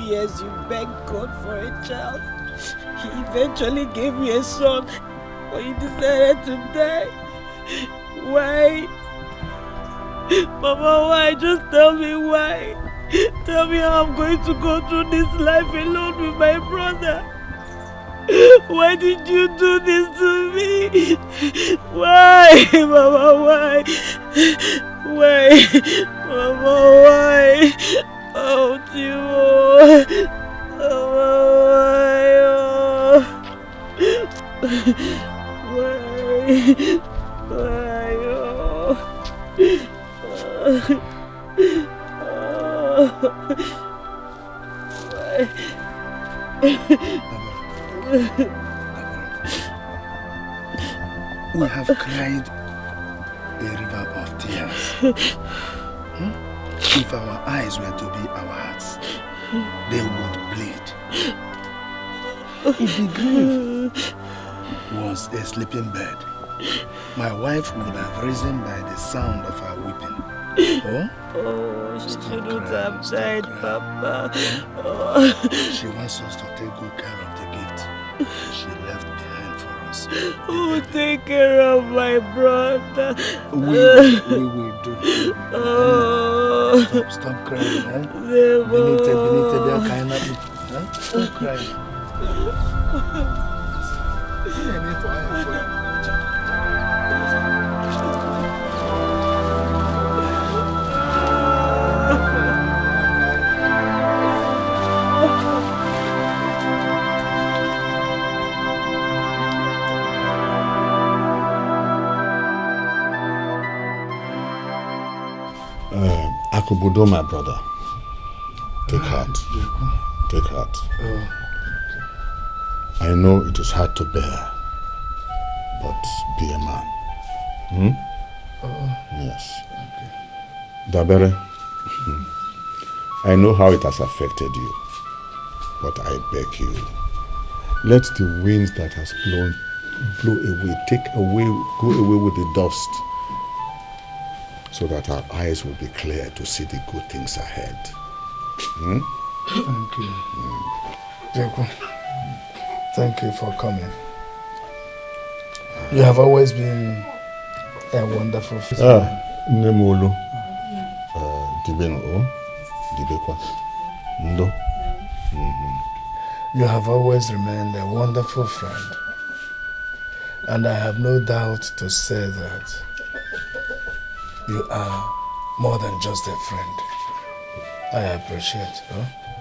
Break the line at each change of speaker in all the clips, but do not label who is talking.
years you begged God for a child. He eventually gave you a son, but you decided to die. Why? Mama, why? Just tell me why. Tell me how I'm going to go through this life alone with my brother. Why did you do this to me? Why? Mama, why? Why? Mama, why? Oh, Timo. Mama, why? Why?
We have cried a river of tears. If our eyes were to be our hearts, they would bleed. If the grave was a sleeping bed, my wife would have risen by the sound of her weeping.
Oh, she shouldn't have died, Papa. Oh.
She wants us to take good care of the gift she left behind for us.
Who will take care of my brother?
We will do.
Oh.
Stop crying, eh? Stop crying.
Akubudo, my brother. Take heart. Take heart. I know it is hard to bear, but be a man. Yes.
Okay.
Dabere, I know how it has affected you, but I beg you, let the winds that has blow away, go away with the dust, so that our eyes will be clear to see the good things ahead.
Thank you. Jeko, thank you for coming. You have always been a wonderful friend.
Nemolo. Dibeno. Dibekwa. Ndo.
You have always remained a wonderful friend. And I have no doubt to say that you are more than just a friend. I appreciate.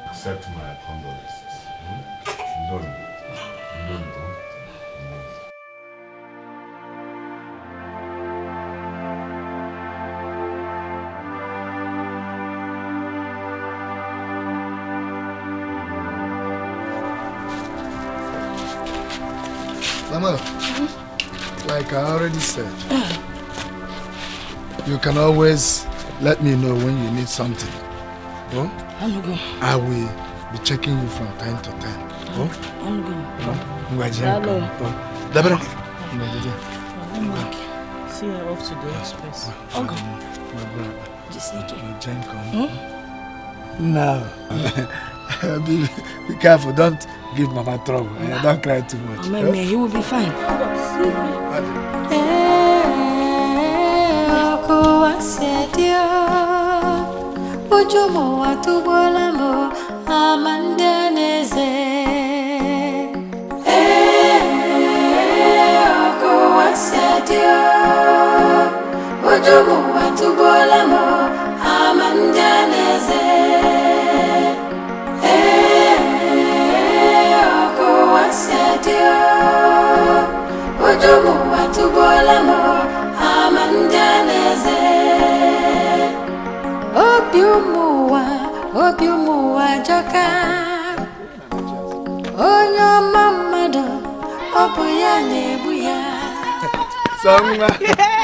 Accept my condolences. No.
Mama, like I already said, you can always let me know when you need something. I will be checking you from time to time.
I'm going. See her off to the express.
No. Be careful, don't give Mama trouble. Don't cry too much.
He will be fine.
Ojomo watubolamo amandaneze oko wasadio Ojomo watubolamo amandaneze oko wasadio Ojomo watubolamo amandaneze Obiumuwa joka Onyo mamado Obuya nebuya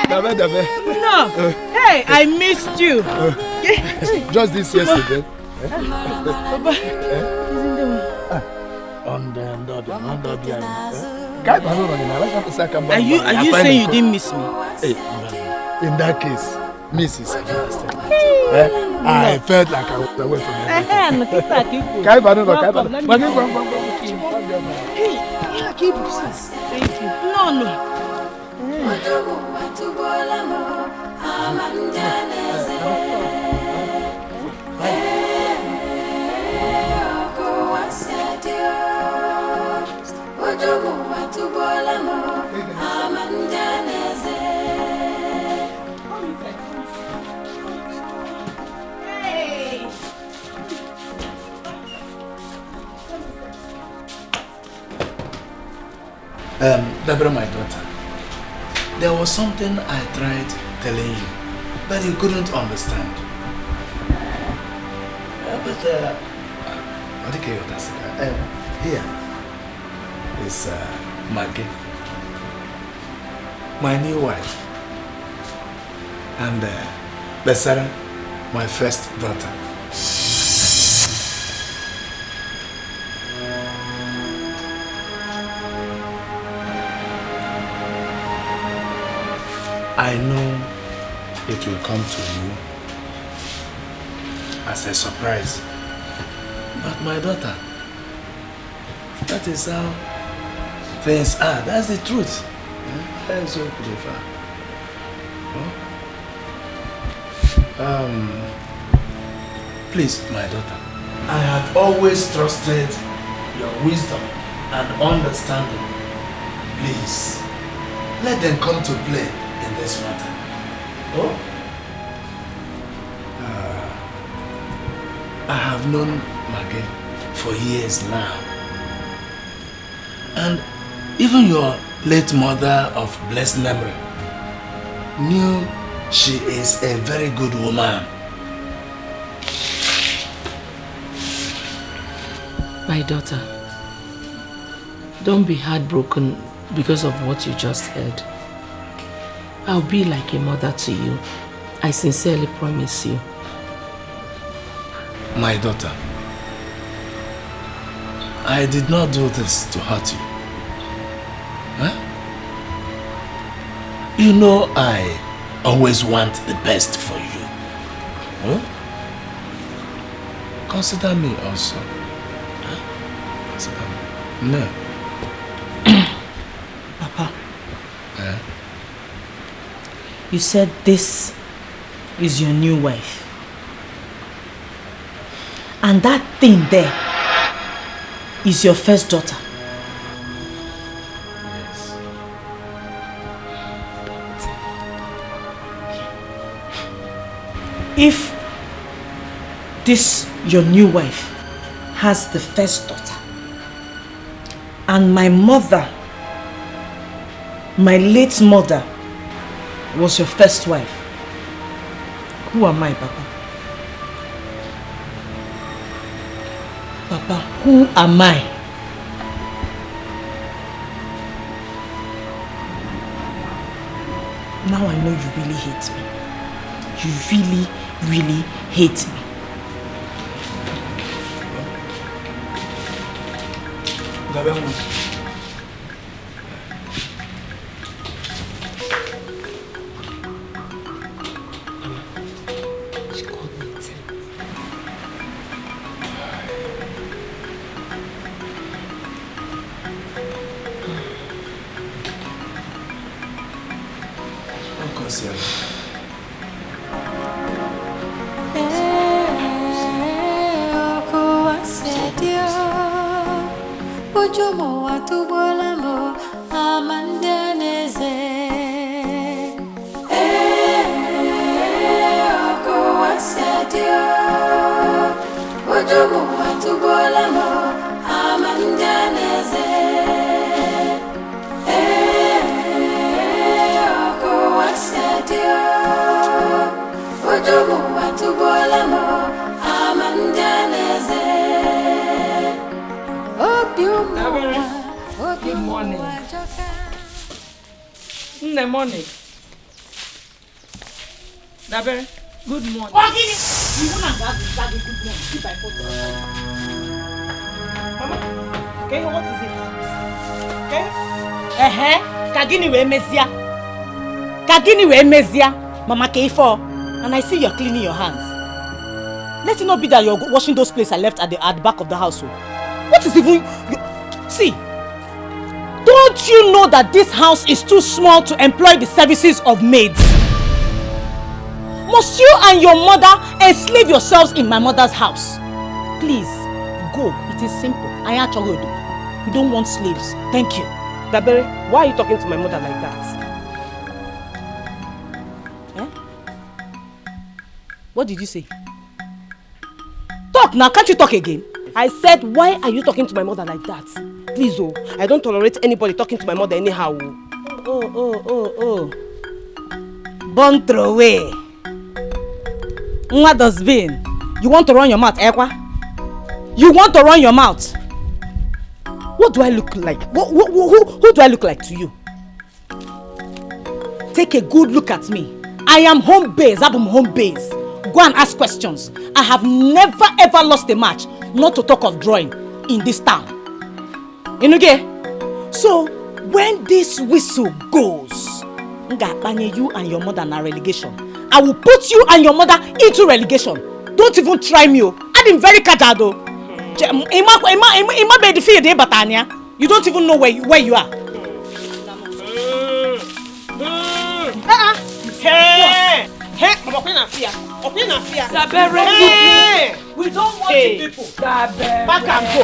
Dabe.
No! Hey, I missed you!
Just this yesterday.
Are you saying you didn't miss me?
Hey, in that case, Mrs. I felt like I was away from everything.
Thank you. No.
Deborah, my daughter, there was something I tried telling you, but you couldn't understand. Here is Maggie, my new wife, and Besara, my first daughter. I know it will come to you as a surprise. But my daughter, that is how things are. That's the truth. That is so clever. Please, my daughter, I have always trusted your wisdom and understanding. Please, let them come to play in this matter. I have known Maggie for years now. And even your late mother of blessed memory knew she is a very good woman.
My daughter, don't be heartbroken because of what you just heard. I'll be like a mother to you. I sincerely promise you.
My daughter, I did not do this to hurt you. Huh? You know I always want the best for you. Huh? Consider me also. Huh? Consider me. No.
Papa.
Huh?
You said this is your new wife. And that thing there is your first daughter.
Yes.
If this, your new wife, has the first daughter, and my mother, my late mother, was your first wife, who am I, Papa? Papa, who am I? Now I know you really hate me. You really, really hate me.
Good morning. In the morning. Dabe, good morning.
Oh, give it. You want to have a good morning. Keep my photo. Mama, okay, what is it? Okay? Kagini we mezia. Kagini we mezia. Mama K4. and I see you're cleaning your hands. Let it not be that you're washing those plates I left at the back of the house. What is even... See, don't you know that this house is too small to employ the services of maids? Must you and your mother enslave yourselves in my mother's house? Please, go. It is simple. I actually do. We don't want slaves. Thank you.
Dabere, why are you talking to my mother like that?
Eh? What did you say? Talk now, can't you talk again?
I said, why are you talking to my mother like that? Please, oh, I don't tolerate anybody talking to my mother anyhow.
Oh. Born throw away. What does mean? You want to run your mouth, Ekwa? You want to run your mouth? What do I look like? Who do I look like to you? Take a good look at me. I am home base. I'm home base. Go and ask questions. I have never ever lost a match, not to talk of drawing, in this town. Inuge? So, when this whistle goes, you and your mother na relegation. I will put you and your mother into relegation. Don't even try me. I'm very cajado. You don't even know where you are. We don't want you people. Back and go.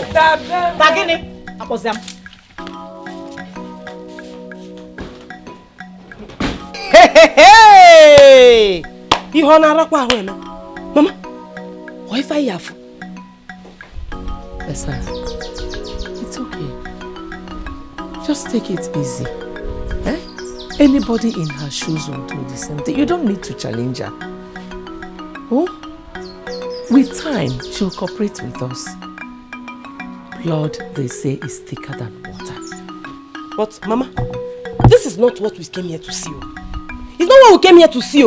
Bagini. Hey! Mama, why if I have?
Esa, it's okay. Just take it easy. Eh? Anybody in her shoes will do the same thing. You don't need to challenge her. Oh? With time, she'll cooperate with us. Blood, they say, is thicker than water.
But, Mama, this is not what we came here to see. It's not what we came here to see.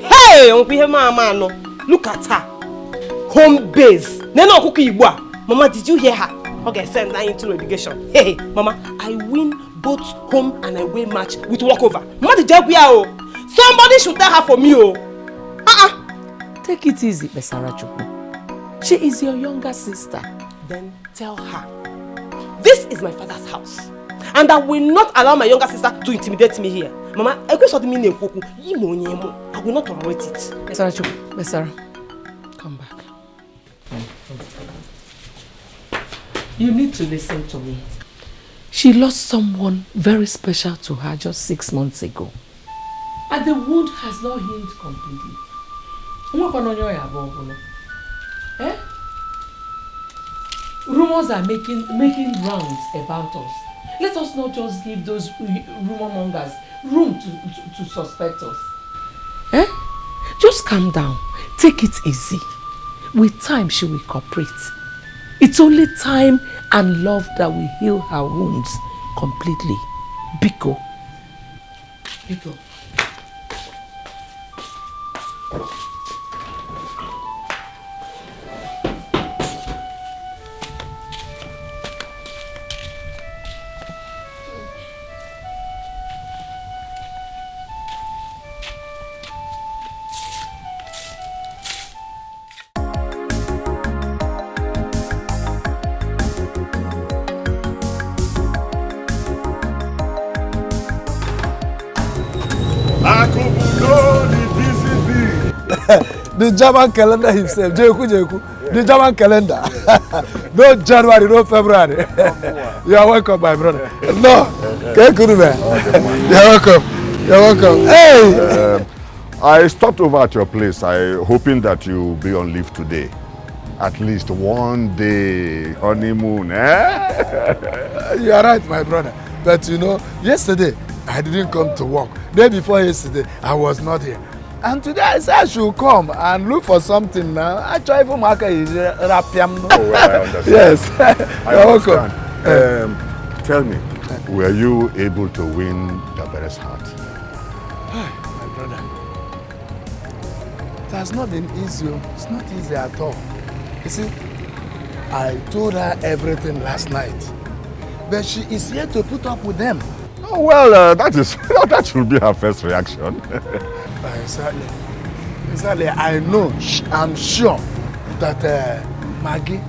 Hey, Mama, look at her. Home base. Mama, did you hear her? Okay, send her into relegation. Hey, Mama, I win both home and away match with walkover. Mama, did you hear? Somebody should tell her for me.
Take it easy, Besarachuku. She is your younger sister.
Then tell her, this is my father's house, and I will not allow my younger sister to intimidate me here. Mama, I will not tolerate it.
Besarachuku, Besara, come back. You need to listen to me. She lost someone very special to her just 6 months ago. And the wound has not healed completely. Eh? Rumors are making rounds about us. Let us not just give those rumor mongers room to suspect us. Eh? Just calm down. Take it easy. With time, she will cooperate. It's only time and love that will heal her wounds completely. Biko. Biko.
The German calendar himself, Jeku. The German calendar. No January, no February. You are welcome, my brother. No, You're welcome. Hey!
I stopped over at your place, hoping that you'll be on leave today. At least one day honeymoon, eh?
You are right, my brother. But you know, yesterday I didn't come to work. Day before yesterday, I was not here. And today I said I should come and look for something now. I try for market is rapiam.
Oh, well, I understand.
Yes.
You're welcome. Tell me, were you able to win Dabere's heart?
My brother, it has not been easy. It's not easy at all. You see, I told her everything last night, but she is here to put up with them.
Oh, well, that should be her first reaction.
Exactly. Exactly. I know. I'm sure that Maggie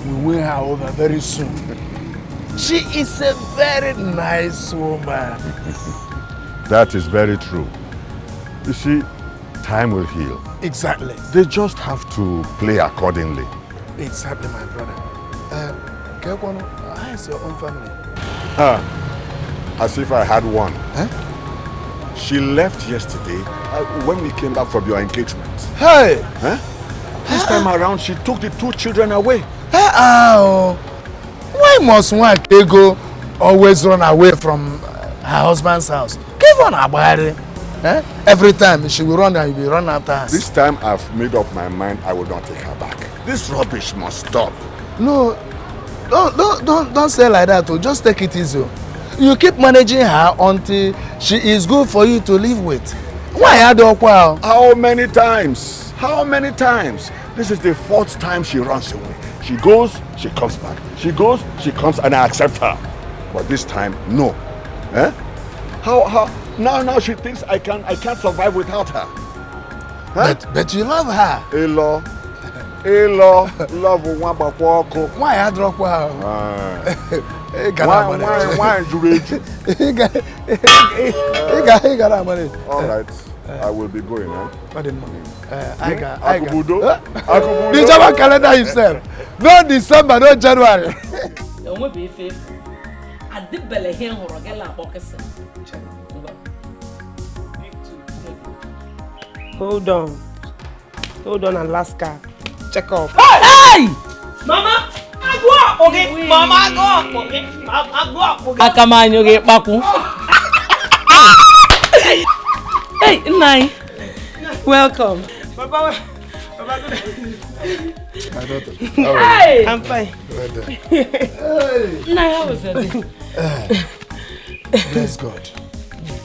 will win her over very soon. She is a very nice woman.
That is very true. You see, time will heal.
Exactly.
They just have to play accordingly.
Exactly, my brother. Kekwano, how is your own family?
As if I had one.
Huh?
She left yesterday when we came back from your engagement.
Hey!
Huh? This time around, she took the 2 children away.
Why must one Kego always run away from her husband's house? Give on her body. Every time she will run and you will run after her.
This time I've made up my mind I will not take her back. This rubbish must stop.
No, don't say like that. Just take it easy. You keep managing her until she is good for you to live with. Why
How many times? How many times? This is the 4th time she runs away. She goes, she comes back. She goes, she comes, and I accept her. But this time, no. How? Now she thinks I can't survive without her.
But you love her.
Elo, love Wambako.
Why I drop her?
Why all right, I will be going.
I got.
Akubudo.
The Java calendar himself. No December, no January.
Hold on, Alaska. Check off.
Hey! Mama! I go up, okay? Mama, I go up, okay? I go up, okay? Akamanyo get baku. Hey, Nai. Welcome.
Baba.
Hey!
I'm fine.
Nai, how was your day?
Bless God.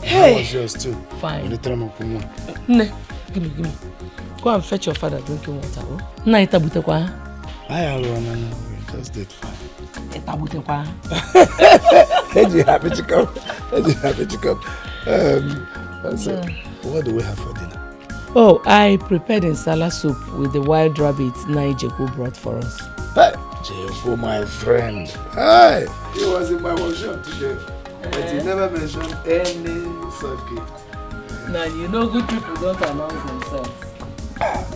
Hey.
How was yours too?
Fine.
Nah,
give me. Go and fetch your father drinking water. Nai, tabutekwa.
I we just did fine.
Tabutekwa.
You happy to come? What do we have for dinner?
Oh, I prepared insala soup with the wild rabbit Nai Jeku brought for us.
Hey, Jeku, my friend. Hey, he was in my workshop today, but he never mentioned any such gift.
Now you know good people don't announce themselves.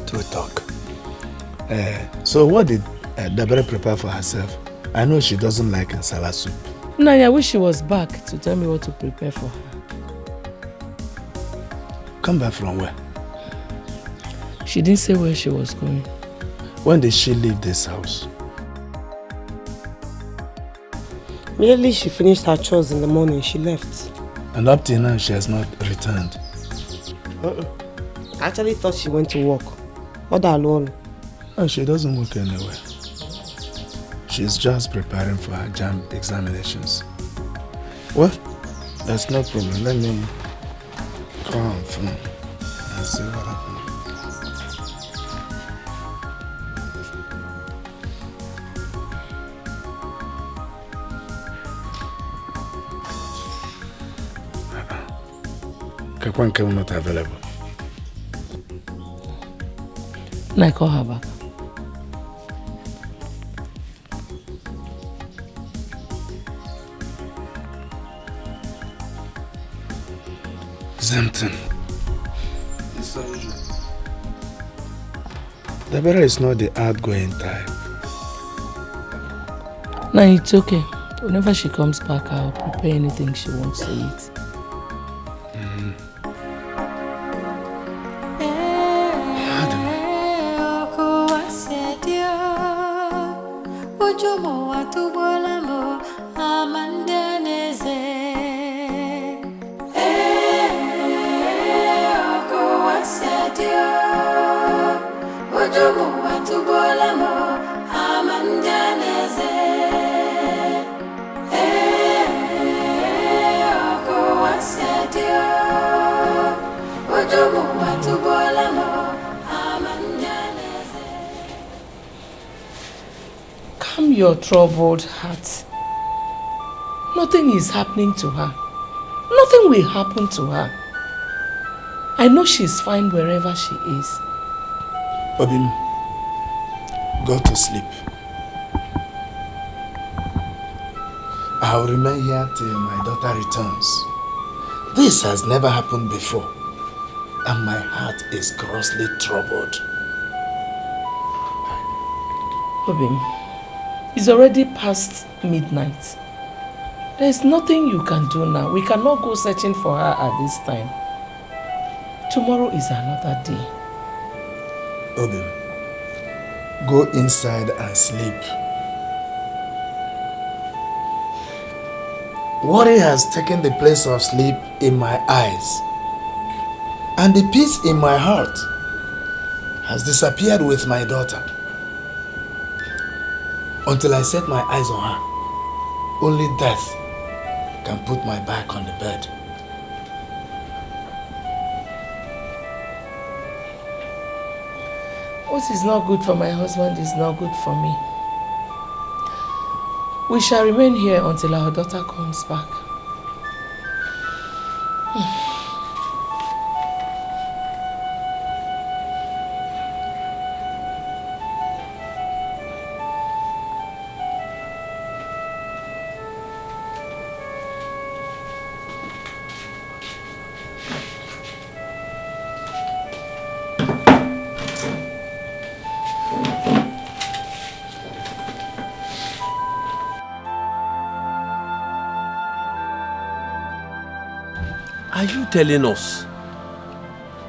To talk. So what did Dabere prepare for herself? I know she doesn't like insala soup.
Nah, I wish she was back to tell me what to prepare for her.
Come back from where?
She didn't say where she was going.
When did she leave this house?
Immediately she finished her chores in the morning, she left.
And up till now, she has not returned.
I actually thought she went to work. What alone?
Oh, she doesn't work anywhere. She's just preparing for her JAMB examinations. Well, that's no problem. Let me come from and see what happens. Kakwanke will not available.
I call her back.
Something. It's unusual. Dabere is not the outgoing type.
No, it's okay. Whenever she comes back, I'll prepare anything she wants to eat. Calm your troubled heart. Nothing is happening to her. Nothing will happen to her.
I know she's fine wherever she is.
Obim, go to sleep. I'll remain here till my daughter returns. This has never happened before, and my heart is grossly troubled.
Obim, it's already past midnight. There's nothing you can do now. We cannot go searching for her at this time. Tomorrow is another day.
Obim, go inside and sleep. Worry has taken the place of sleep in my eyes, and the peace in my heart has disappeared with my daughter. Until I set my eyes on her, only death can put my back on the bed.
What is not good for my husband is not good for me. We shall remain here until our daughter comes back.
Are you telling us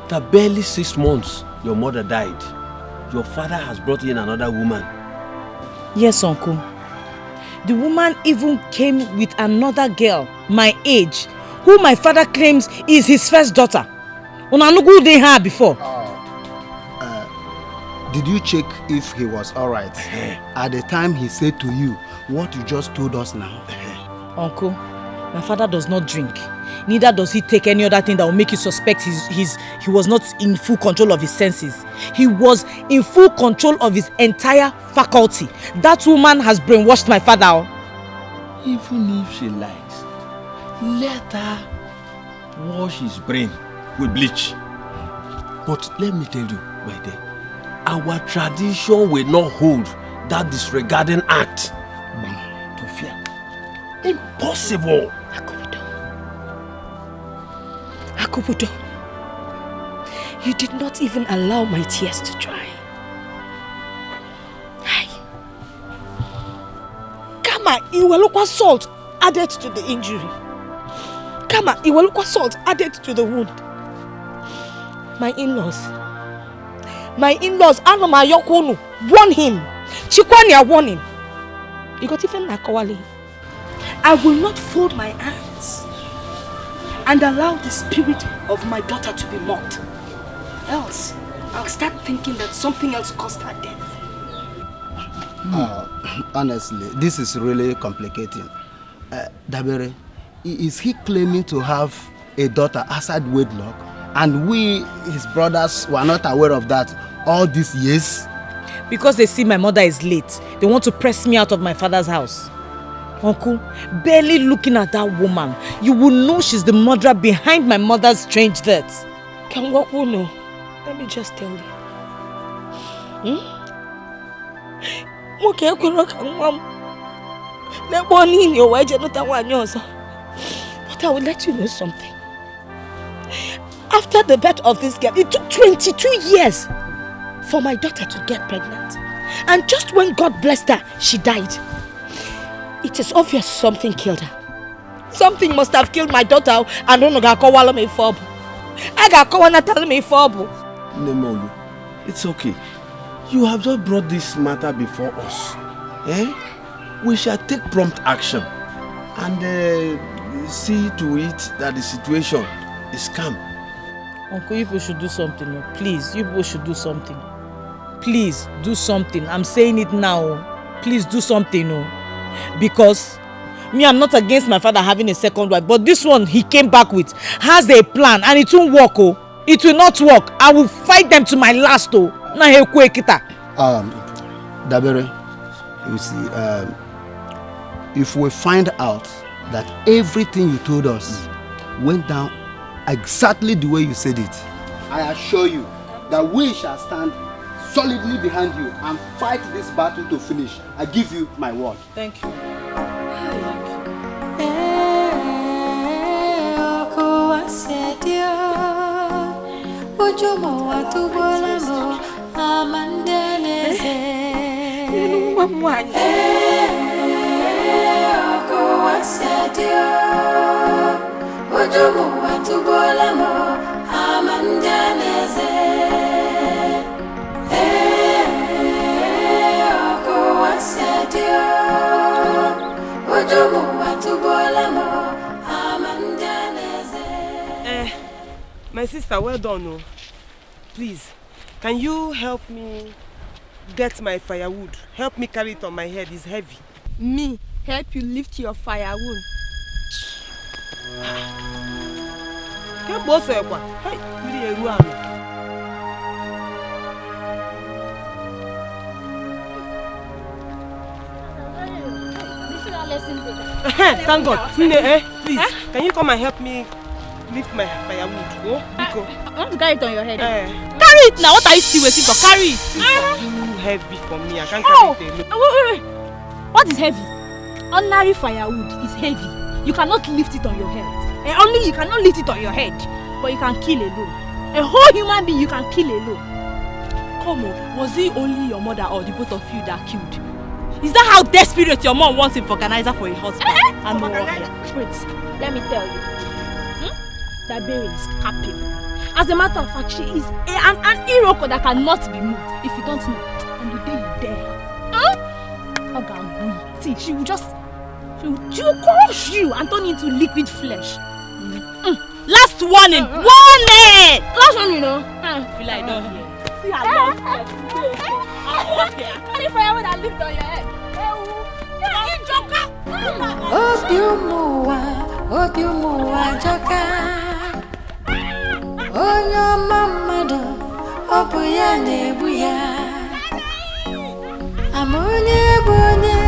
that barely 6 months your mother died, your father has brought in another woman?
Yes, uncle. The woman even came with another girl, my age, who my father claims is his first daughter. Unanugu they had before.
Did you check if he was alright? At the time he said to you what you just told us now?
Uncle, my father does not drink. Neither does he take any other thing that will make you suspect he was not in full control of his senses. He was in full control of his entire faculty. That woman has brainwashed my father.
Even if she lies, let her wash his brain with bleach. But let me tell you, my dear, our tradition will not hold that disregarding act. To fear. Impossible.
Akubudo, you did not even allow my tears to dry. Hi. Kama, iwelukwa salt added to the injury. Kama, iwelukwa salt added to the wound. My in-laws, Anoma Yokonu, warn him. Chikwanya warn him. You got even Nakawali. I will not fold my hands and allow the spirit of my daughter to be mocked. Else, I'll start thinking that something else caused her death.
Honestly, this is really complicating. Dabere, is he claiming to have a daughter outside wedlock, and we, his brothers, were not aware of that all these years?
Because they see my mother is late, they want to press me out of my father's house. Uncle, barely looking at that woman, you will know she's the murderer behind my mother's strange death. Kangwaku no. Let me just tell you. But I will let you know something. After the birth of this girl, it took 22 years for my daughter to get pregnant. And just when God blessed her, she died. It is obvious something killed her. Something must have killed my daughter. I don't know.
Nemolu, it's okay. You have just brought this matter before us. We shall take prompt action and see to it that the situation is calm.
Uncle, you people should do something. Please, you people should do something. Please, do something. I'm saying it now. Please do something. Because me, I'm not against my father having a second wife, but this one he came back with has a plan and it won't work. It will not work. I will fight them to my last.
Dabere, you see, if we find out that everything you told us went down exactly the way you said it, I assure you that we shall stand solidly behind you and fight this battle to finish. I give you my word.
Thank you.
My sister, well done. Oh. Please, can you help me get my firewood? Help me carry it on my head, it's heavy.
Me? Help you lift your firewood?
Thank God. Please, can you come and help me lift my firewood? Oh, Biko.
I want to carry it on your head. Carry it now. What are you still waiting for? Carry it.
It's too heavy for me. I can't carry it alone.
Wait. What is heavy? Ordinary firewood is heavy. You cannot lift it on your head. And only you cannot lift it on your head. But you can kill alone. A whole human being you can kill alone.
Come on, was it only your mother or the both of you that killed? Is that how desperate your mom wants him for organizer for a husband? And no
Wait, let me tell you. That berry is capable. As a matter of fact, she is an Iroko that cannot be moved. If you don't know, and the day you dare, see, she will crush you and turn into liquid flesh.
Last warning! Warning!
Last one, you know.
Feel like I don't hear.
See, I don't hear. Any firewood that lift on your head.
Obiumuwa joka. Onyo mamado, obuya nebuya. Amonye bonye,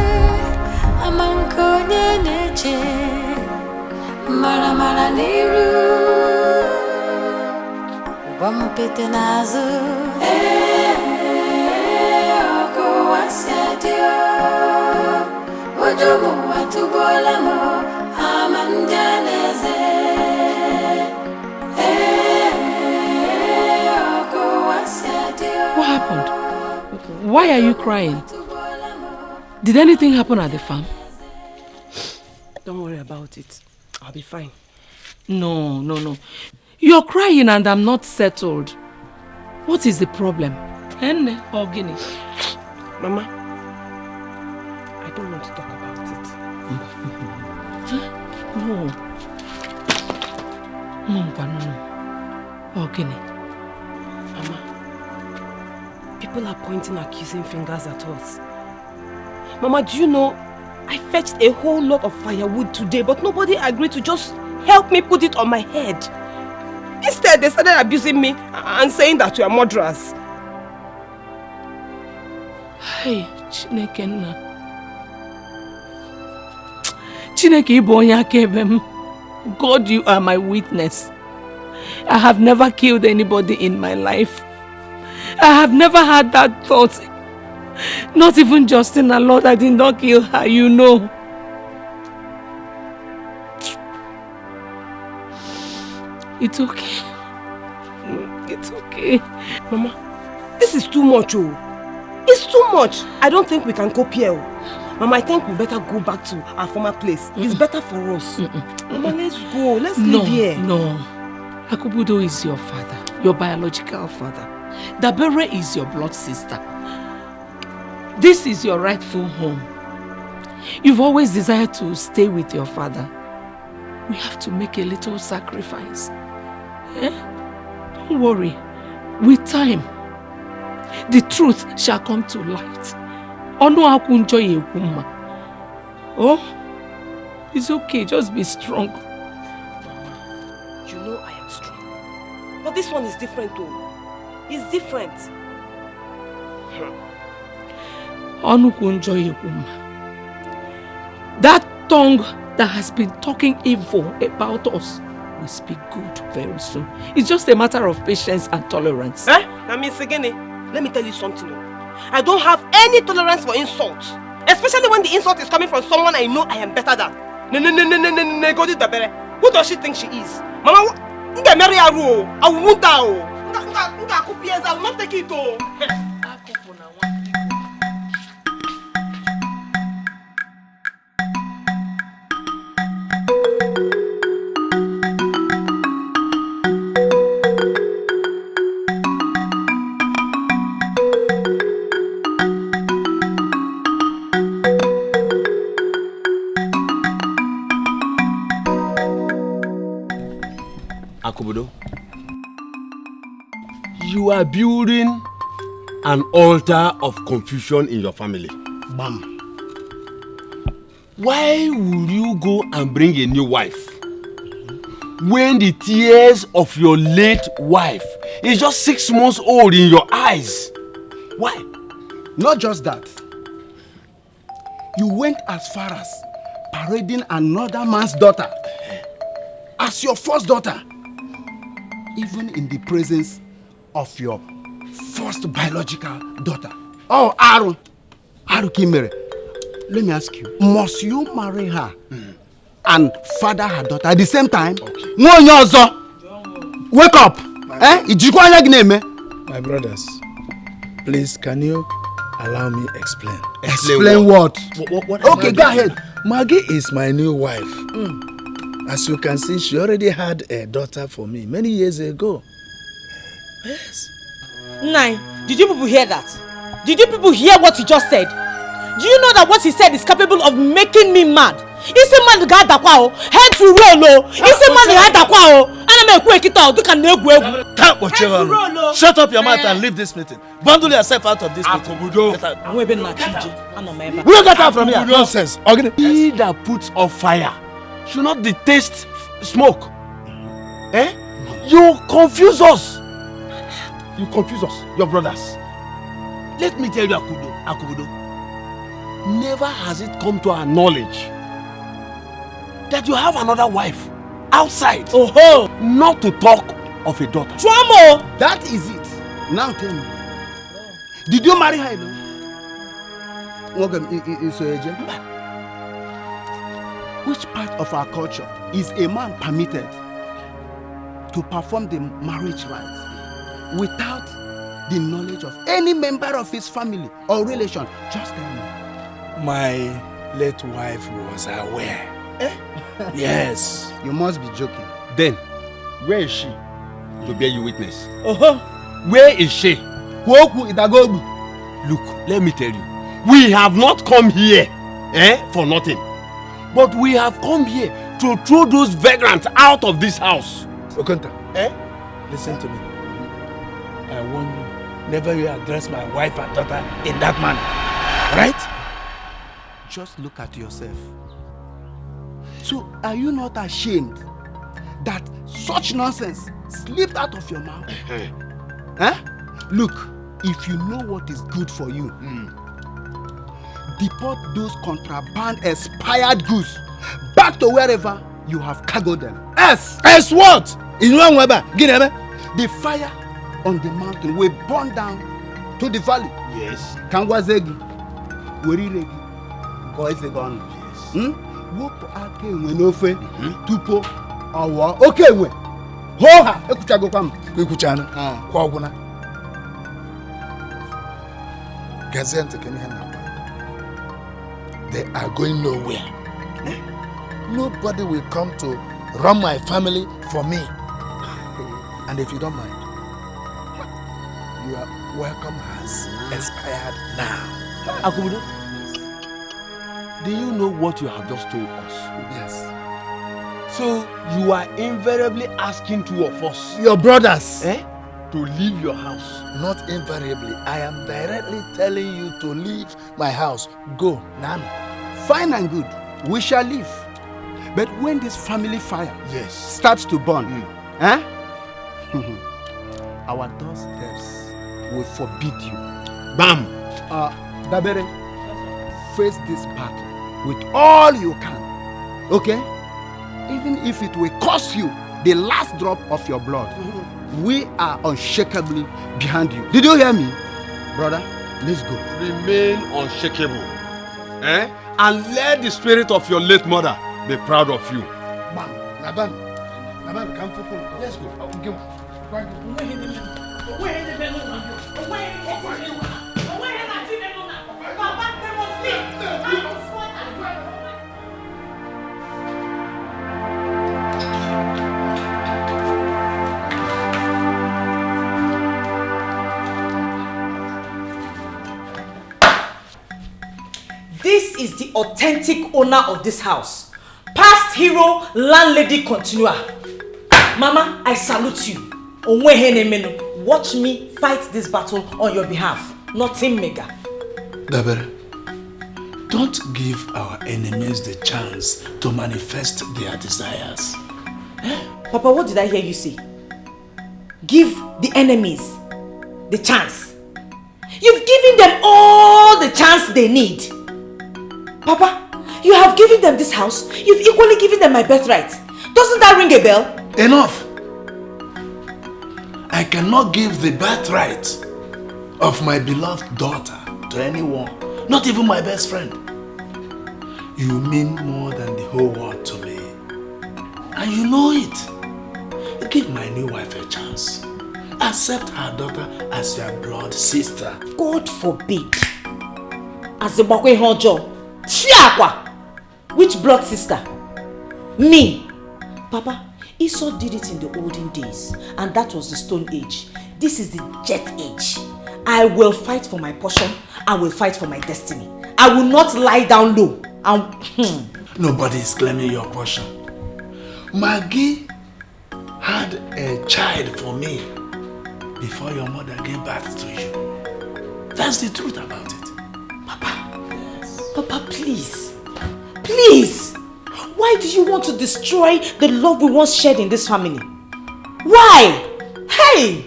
amankonye neche. Mara niru, wampete nazo. Oko wasyadio, ojomu watubolamo, amanjaneze.
What happened? Why are you crying? Did anything happen at the farm?
Don't worry about it. I'll be fine.
No. You're crying and I'm not settled. What is the problem? Enne or Guinea?
Mama, I don't want to talk about it.
No. Or Guinea?
Mama, people are pointing accusing fingers at us. Mama, do you know, I fetched a whole lot of firewood today, but nobody agreed to just help me put it on my head. Instead, they started abusing me and saying that we are murderers.
Hey, Chineke nna. Chineke ibo onye akaebe m. God, you are my witness. I have never killed anybody in my life. I have never had that thought. Not even Justina, Lord, I did not kill her, you know. It's okay. It's okay.
Mama, this is too much, oh. It's too much. I don't think we can cope here. Mama, I think we better go back to our former place. It's better for us. Mama, let's go. Let's live here.
No. Akubudo is your father, your biological father. Dabere is your blood sister. This is your rightful home. You've always desired to stay with your father. We have to make a little sacrifice. Don't worry. With time, the truth shall come to light. Oh, it's okay. Just be strong.
Mama, you know I am strong. But this one is different too. It's different.
That tongue that has been talking evil about us will speak good very soon. It's just a matter of patience and tolerance.
Now, Miss Segene, let me tell you something. I don't have any tolerance for insults. Especially when the insult is coming from someone I know I am better than. No, go to the better. Who does she think she is? Mama, I won't I will not take it.
You are building an altar of confusion in your family.
Bam.
Why will you go and bring a new wife when the tears of your late wife is just 6 months old in your eyes? Why?
Not just that. You went as far as parading another man's daughter as your first daughter, even in the presence of your first biological daughter. Oh, Aaron Kimere, let me ask you, must you marry her and father her daughter at the same time? Okay. Wake up!
My brothers, please, can you allow me explain?
Explain what? Okay, go ahead.
Maggie is my new wife. As you can see, she already had a daughter for me many years ago. Yes.
Nine, did you people hear that? Did you people hear what he just said? Do you know that what he said is capable of making me mad? He's a man that got head to roll. He's a man that got
Shut up your mouth and leave this meeting. Bundle yourself out of this meeting.
We'll get out from here. Nonsense. He that puts off fire should not detest smoke. You confuse us. You confuse us, your brothers. Let me tell you, Akubudo, never has it come to our knowledge that you have another wife outside. Not to talk of a daughter.
Tramo!
That is it. Now tell me. Did you marry her? Which part of our culture is a man permitted to perform the marriage rite without the knowledge of any member of his family or relation? Just tell me.
My late wife was aware. Yes.
You must be joking.
Then, where is she to bear you witness? Where is she? Look, let me tell you. We have not come here for nothing. But we have come here to throw those vagrants out of this house.
Okonta, listen to me. I warn you, never you address my wife and daughter in that manner. Right?
Just look at yourself. So, are you not ashamed that such nonsense slipped out of your mouth? Look, if you know what is good for you, deport those contraband expired goods back to wherever you have cargoed them.
As what? In one way,
the fire on the mountain will burn down to the valley.
Yes.
Kangwazegi, Weriregi, Koizegonu. Yes. Wopo ake wenofe tupo awa. Okay we. Hoha, ekuchago kwam.
Kukuchana. Kwa oguna. Gazente kenihana. They are going nowhere. Nobody will come to run my family for me. And if you don't mind, your welcome has expired now.
Akubudo, do you know what you have just told us?
Yes.
So you are invariably asking two of us,
your brothers,
to leave your house.
Not invariably. I am directly telling you to leave my house. Go, Nami.
Fine and good. We shall leave. But when this family fire starts to burn, our doorsteps will forbid you.
Bam!
Dabere, face this battle with all you can. Okay? Even if it will cost you the last drop of your blood, we are unshakably behind you. Did you hear me? Brother, let's go.
Remain unshakable. And let the spirit of your late mother be proud of you.
Naban, come for let's go.
This is the authentic owner of this house. Past hero, landlady continua. Mama, I salute you. Watch me fight this battle on your behalf. Nothing mega.
Dabere, don't give our enemies the chance to manifest their desires.
Papa, what did I hear you say? Give the enemies the chance. You've given them all the chance they need. Papa, you have given them this house. You've equally given them my birthright. Doesn't that ring a bell?
Enough! I cannot give the birthright of my beloved daughter to anyone, not even my best friend. You mean more than the whole world to me. And you know it. Give my new wife a chance. Accept her daughter as your blood sister.
God forbid. As a bakwe hojo. Which blood sister? Me. Papa, Esau did it in the olden days, and that was the Stone Age. This is the Jet Age. I will fight for my portion. I will fight for my destiny. I will not lie down low.
Nobody is claiming your portion. Maggie had a child for me before your mother gave birth to you. That's the truth about it.
Papa. Yes. Papa, please. Please. Why do you want to destroy the love we once shared in this family? Why? Hey!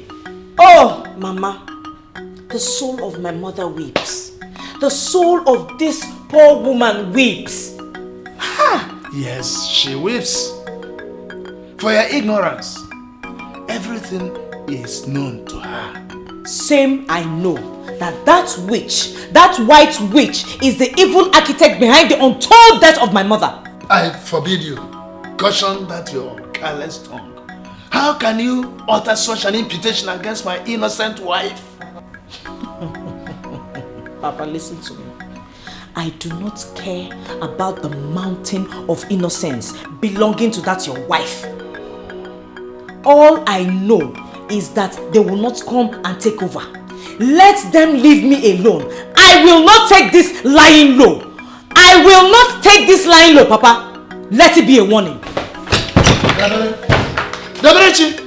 Oh, Mama. The soul of my mother weeps. The soul of this poor woman weeps. Ha!
Yes, she weeps. For your ignorance, everything is known to her.
Same I know that witch, that white witch, is the evil architect behind the untold death of my mother.
I forbid you. Caution that your careless tongue. How can you utter such an imputation against my innocent wife?
Papa, listen to me. I do not care about the mountain of innocence belonging to that your wife. All I know is that they will not come and take over. Let them leave me alone. I will not take this lying low. I will not take this lying low, Papa. Let it be a warning.
Daberechi!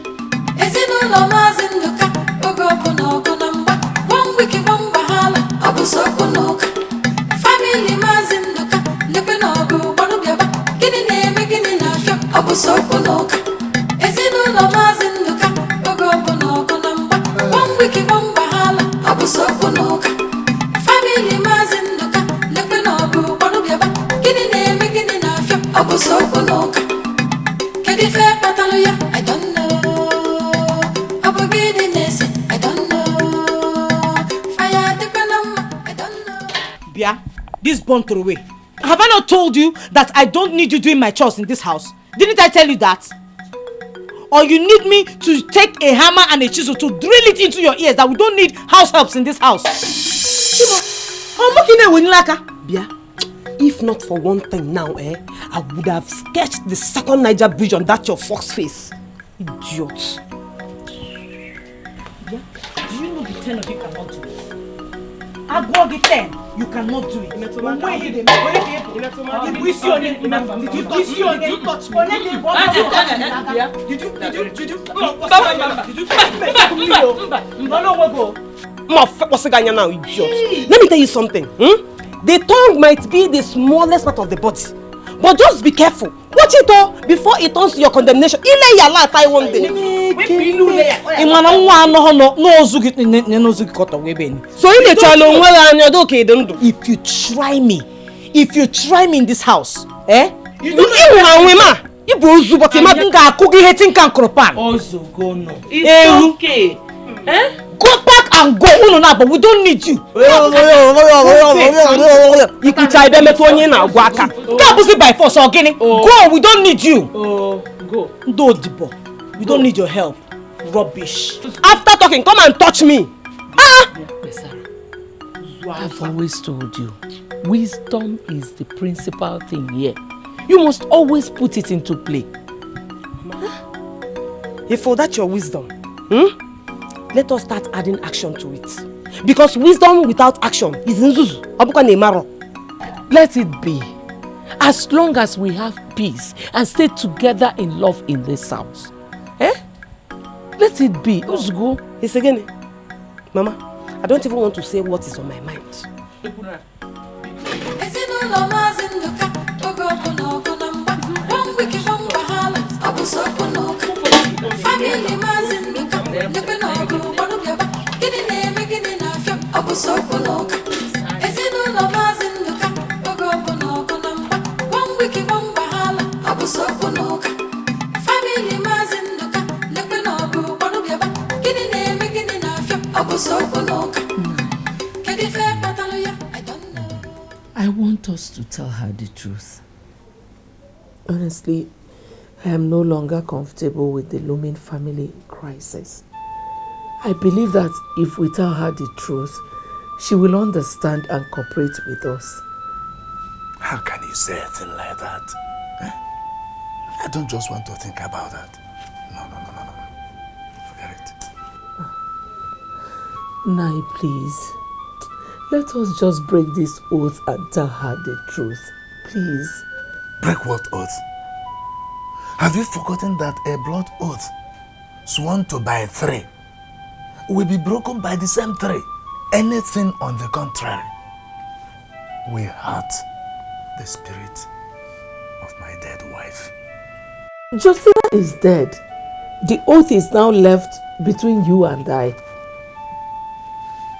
I don't know. I don't know.
Bia, this born throw away. Have I not told you that I don't need you doing my chores in this house? Didn't I tell you that? Or you need me to take a hammer and a chisel to drill it into your ears that we don't need house helps in this house?
Bia, if not for one thing now, I would have sketched the second Niger bridge on that your fox face. Idiot.
Bia, do you know the 10 of you cannot do it? I brought the 10. You cannot do it.
Now, idiot. Let me tell you something. The tongue might be the smallest part of the body, but just be careful. Watch it all before it turns to your condemnation. One day. So if you try me in this house, you
Ibu ozu but imagine cookie hating can kropan.
Also go no. It's okay. Eh?
Go back and go. Uno na but we don't need you. You could try them at one now. Guaka. Can't by force or getting. Go, we don't need you.
Oh, go.
Do Dibo. We don't need your help. Rubbish. After talking, come and touch me.
I've always told you, wisdom is the principal thing here. You must always put it into play.
If for that your wisdom, let us start adding action to it. Because wisdom without action is nzuzu.
Let it be. As long as we have peace and stay together in love in this house. Let it be. Uzugo.
It's again. Mama, I don't even want to say what is on my mind.
I want us to tell her the truth.
Honestly, I am no longer comfortable with the looming family crisis. I believe that if we tell her the truth, she will understand and cooperate with us.
How can you say a thing like that? I don't just want to think about that. No. Forget it.
Nai, please. Let us just break this oath and tell her the truth. Please.
Break what oath? Have you forgotten that a blood oath sworn to by three will be broken by the same three? Anything on the contrary will hurt the spirit of my dead wife.
Justina is dead. The oath is now left between you and I.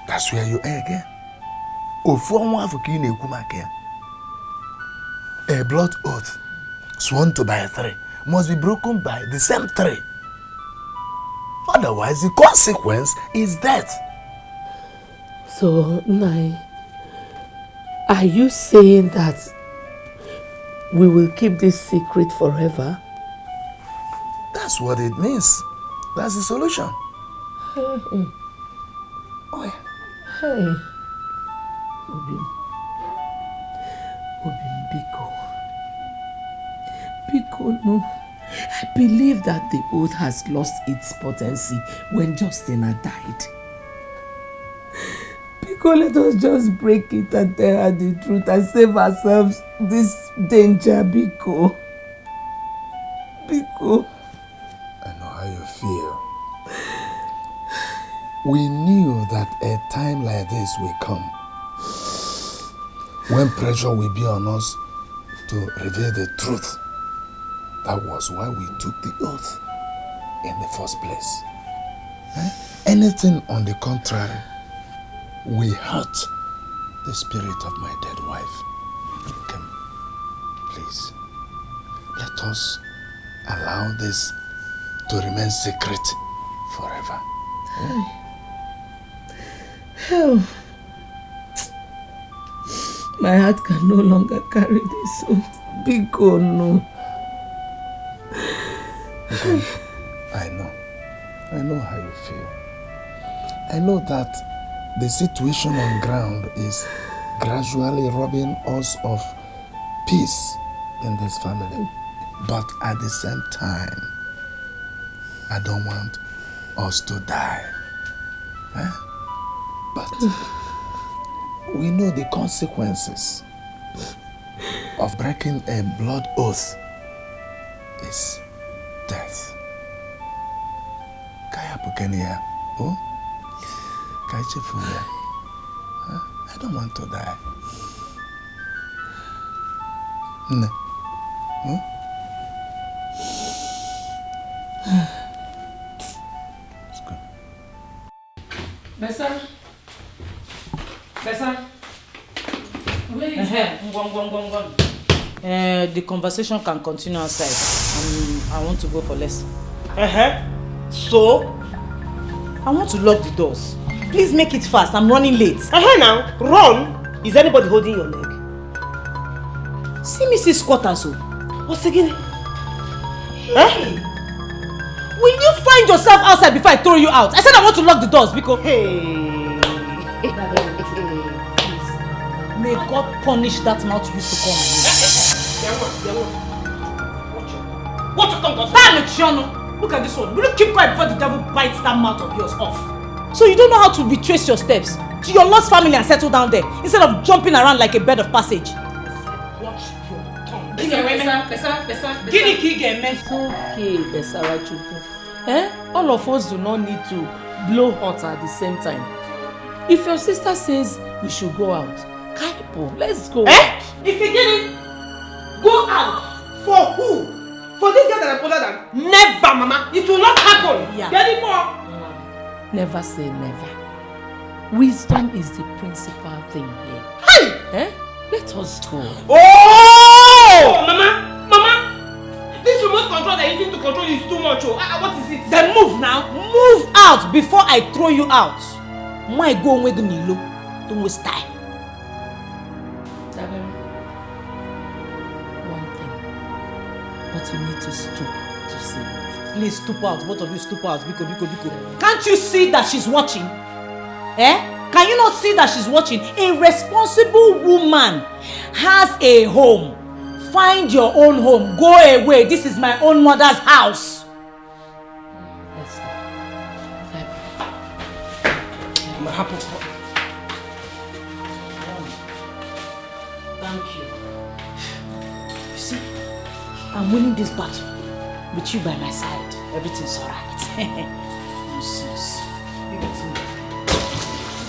That's where you are again. A blood oath sworn to by three must be broken by the same three. Otherwise, the consequence is death.
So, Nai, are you saying that we will keep this secret forever?
That's what it means. That's the solution.
Hey. Obim, Biko, no. I believe that the oath has lost its potency when Justina died. Biko, let us just break it and tell her the truth and save ourselves this danger, Biko. Biko.
I know how you feel. We knew that a time like this will come when pressure will be on us to reveal the truth. That was why we took the oath in the first place. Anything on the contrary will hurt the spirit of my dead wife. Come, please, let us allow this to remain secret forever.
Hell. My heart can no longer carry this oath. Biko, no.
I know how you feel. I know that the situation on ground is gradually robbing us of peace in this family. But at the same time, I don't want us to die. But we know the consequences of breaking a blood oath is death. Kaya Pukenia, I don't want to die. No. Let's go.
Besa. Where is that?
The conversation can continue outside. I want to go for lesson.
So?
I want to lock the doors. Please make it fast. I'm running late.
Now, run. Is anybody holding your leg?
See me see squatters.
What's again?
Will you find yourself outside before I throw you out? I said I want to lock the doors because... May God punish that mouth you used to call my name.
Watch your tongue.
Look at this one. Will you keep quiet before the devil bites that mouth of yours off? So you don't know how to retrace your steps to your lost family and settle down there instead of jumping around like a bird of passage.
Watch your tongue.
It's okay, Besara Chukwu. All of us do not need to blow hot at the same time. If your sister says we should go out, Kaipo, let's go out.
If you get it, go out. For who? For this girl that I put her down? Never, Mama. It will not happen.
Yeah.
Get it for?
Never say never. Wisdom is the principal thing here.
Hey!
Let us go.
Oh! Mama! This remote control that you need to control is too much. What is it?
Then move now. Move out before I throw you out. My go away Nilo. Don't waste time.
One thing. But you need to stoop to see.
Please stoop out. Both of you stoop out. Biko. Can't you see that she's watching? Can you not see that she's watching? A responsible woman has a home. Find your own home. Go away. This is my own mother's house.
Let's go.
Thank you. You see, I'm winning this battle with you by my side. Everything's alright. Nonsense.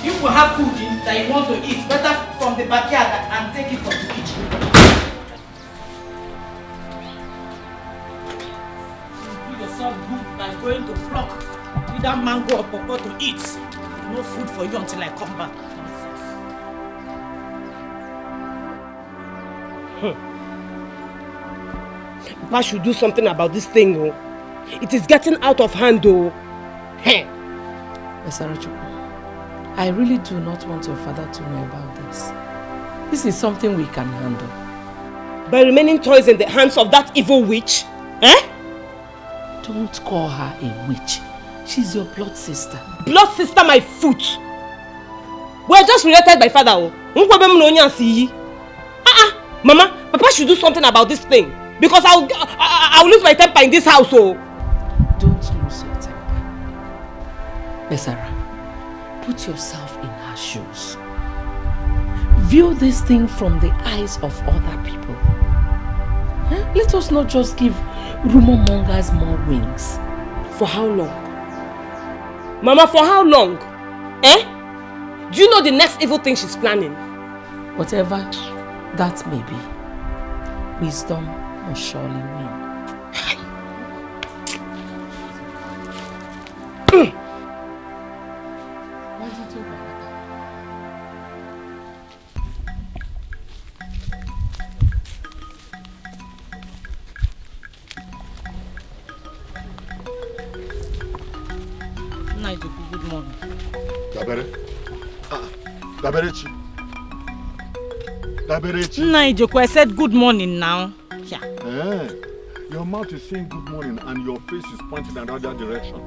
You will have food that you want to eat. Better from the backyard and take it from the kitchen. You do yourself good by going to pluck either mango or pawpaw to eat. No food for you until I come back.
Papa should do something about this thing, though. It is getting out of hand, though.
Besara Chukwu, I really do not want your father to know about this. This is something we can handle.
By remaining toys in the hands of that evil witch?
Don't call her a witch. She's your blood sister.
Blood sister, my foot. We're just related by father. Mama, Papa should do something about this thing. Because I'll lose my temper in this house.
Don't lose your temper. Besara, put yourself in her shoes. View this thing from the eyes of other people. Let us not just give rumor mongers more wings.
For how long? Mama, for how long? Do you know the next evil thing she's planning?
Whatever that may be, wisdom must surely win.
Good morning.
Daberechi.
Naijoku, I said good morning now. Yeah.
Your mouth is saying good morning and your face is pointing in another direction.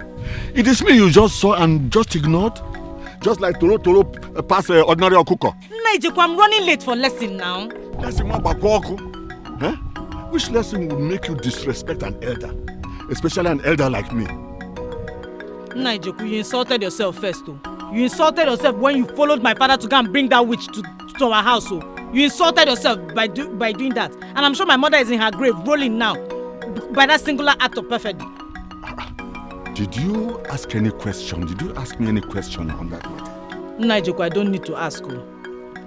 It is me you just saw and just ignored? Just like Toro pass ordinary okuko.
Naijoku, I'm running late for lesson now.
Lesson Which lesson would make you disrespect an elder? Especially an elder like me?
Naijoku, you insulted yourself first. You insulted yourself when you followed my father to go and bring that witch to our house. You insulted yourself by doing that. And I'm sure my mother is in her grave rolling now by that singular act of perfidy.
Did you ask any question? Did you ask me any question on that matter?
Naijoku, I don't need to ask you.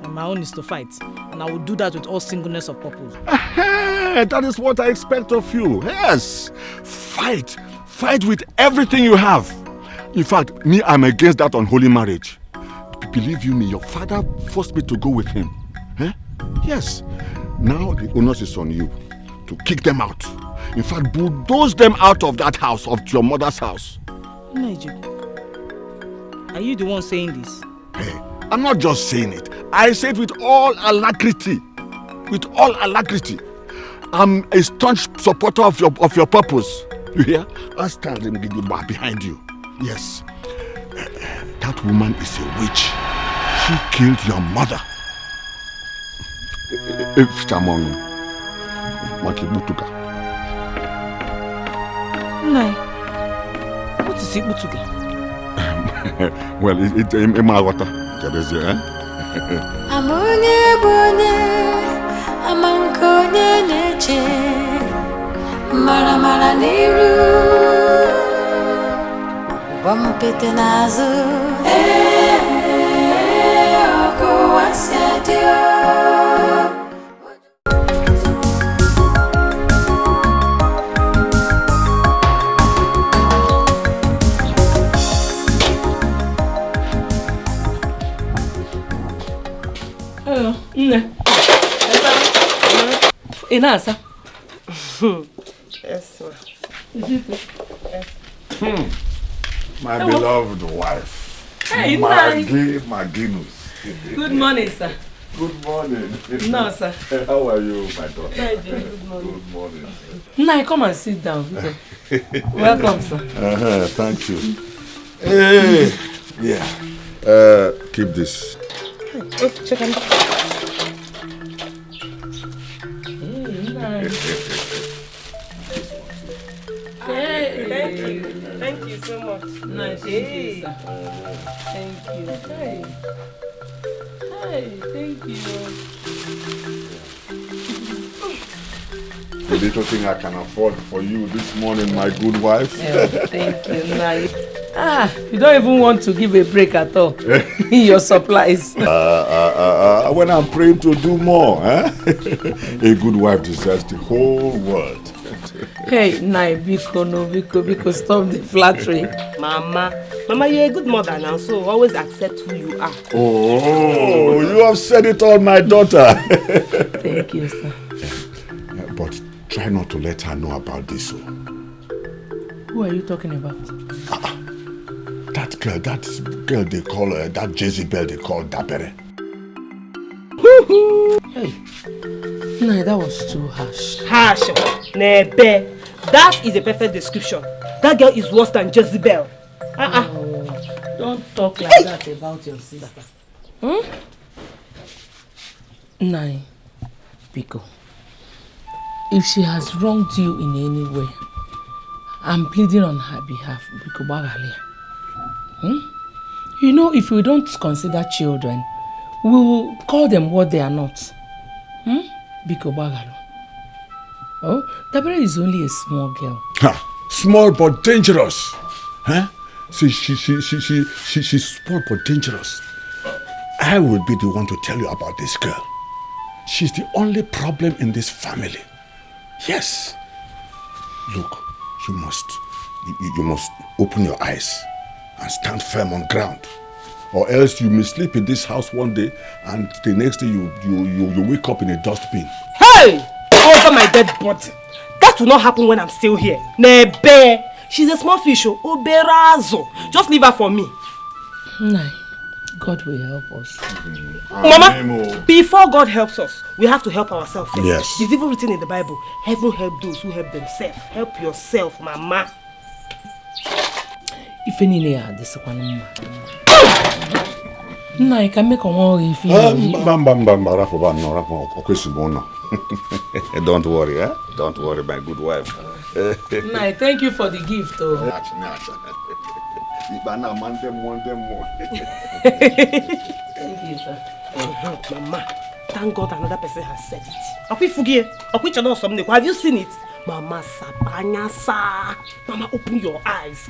My own is to fight. And I will do that with all singleness of purpose.
That is what I expect of you. Yes. Fight. Fight with everything you have. In fact, me, I'm against that unholy marriage. Believe you me, your father forced me to go with him. Yes. Now the onus is on you to kick them out. In fact, bulldoze them out of that house, of your mother's house.
Nigel, are you the one saying this?
Hey, I'm not just saying it. I say it with all alacrity. With all alacrity. I'm a staunch supporter of your purpose. You hear? I stand behind you. Yes. That woman is a witch. She killed your mother. If Chamon Makibutuka.
Nai, what is Ibutuka?
Well, it's in my water.
Amonye bonye, amankonye neche, mara niru, wampete nazo, oko wasyadio.
Inasa.
Yes, sir.
My beloved wife.
Hey,
my Guinness.
Good morning, sir.
Good morning.
No, sir.
How are you, my daughter?
Good morning.
Good morning.
Now, come and sit down. Welcome, sir.
Thank you. Hey, yeah. Keep this.
Check on
Hey,
Thank you so much.
Nice. Hey. Thank you. Hey, thank you.
The little thing I can afford for you this morning, my good wife.
Yeah, thank you. Nice. You don't even want to give a break at all in your supplies.
When I'm praying to do more, a good wife deserves the whole world.
Hey, Nai, Biko, stop the flattery.
Mama, you're a good mother now, so always accept who you are.
Oh, you have said it all, my daughter.
Thank you, sir.
But try not to let her know about this.
Who are you talking about?
That girl they call that Jezebel they call Dapere.
Hey, no, that was too harsh.
Harsh, Nebe. That is a perfect description. That girl is worse than Jezebel.
Oh, don't talk like that about your sister. Nai, Biko, if she has wronged you in any way, I'm pleading on her behalf, Biko Bagalia. You know, if we don't consider children, we'll call them what they are not. Biko Bagalo. Oh, Dabere is only a small girl.
Small but dangerous. Huh? She's small but dangerous. I will be the one to tell you about this girl. She's the only problem in this family. Yes. Look, you must open your eyes and stand firm on ground. Or else you may sleep in this house one day and the next day you wake up in a dustbin.
Hey! Over my dead body. That will not happen when I'm still here. Nebe! She's a small fish. Oberazo. Just leave her for me.
Nai, God will help us.
Mama, before God helps us, we have to help ourselves first.
Yes.
It's even written in the Bible. Heaven help those who help themselves. Help yourself, Mama.
If any are this one, I can make a war if you
Don't worry, eh? Don't worry, my good wife.
Nai, thank you for the gift. Thank you, sir.
Mama, thank God another person has said it. Have you seen it? Mama Sabanya sa. Mama, open your eyes.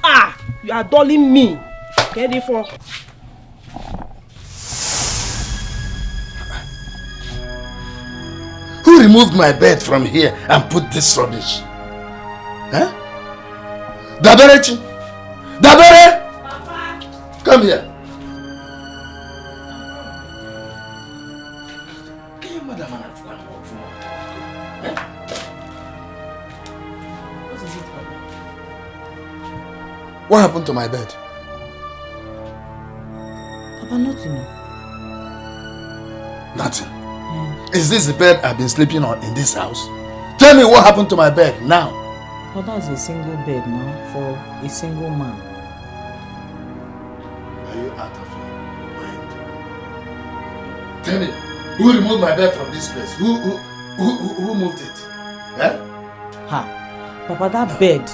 You are dulling me. Ready for?
Who removed my bed from here and put this rubbish? Huh? Daberechi! Dabere! Papa. Come here. What happened to my bed?
Papa, nothing.
Nothing. Is this the bed I've been sleeping on in this house? Tell me what happened to my bed now.
But that's a single bed now for a single man.
Are you out of your mind? Tell me, who removed my bed from this place? Who moved it? Eh?
Ha! Papa, that bed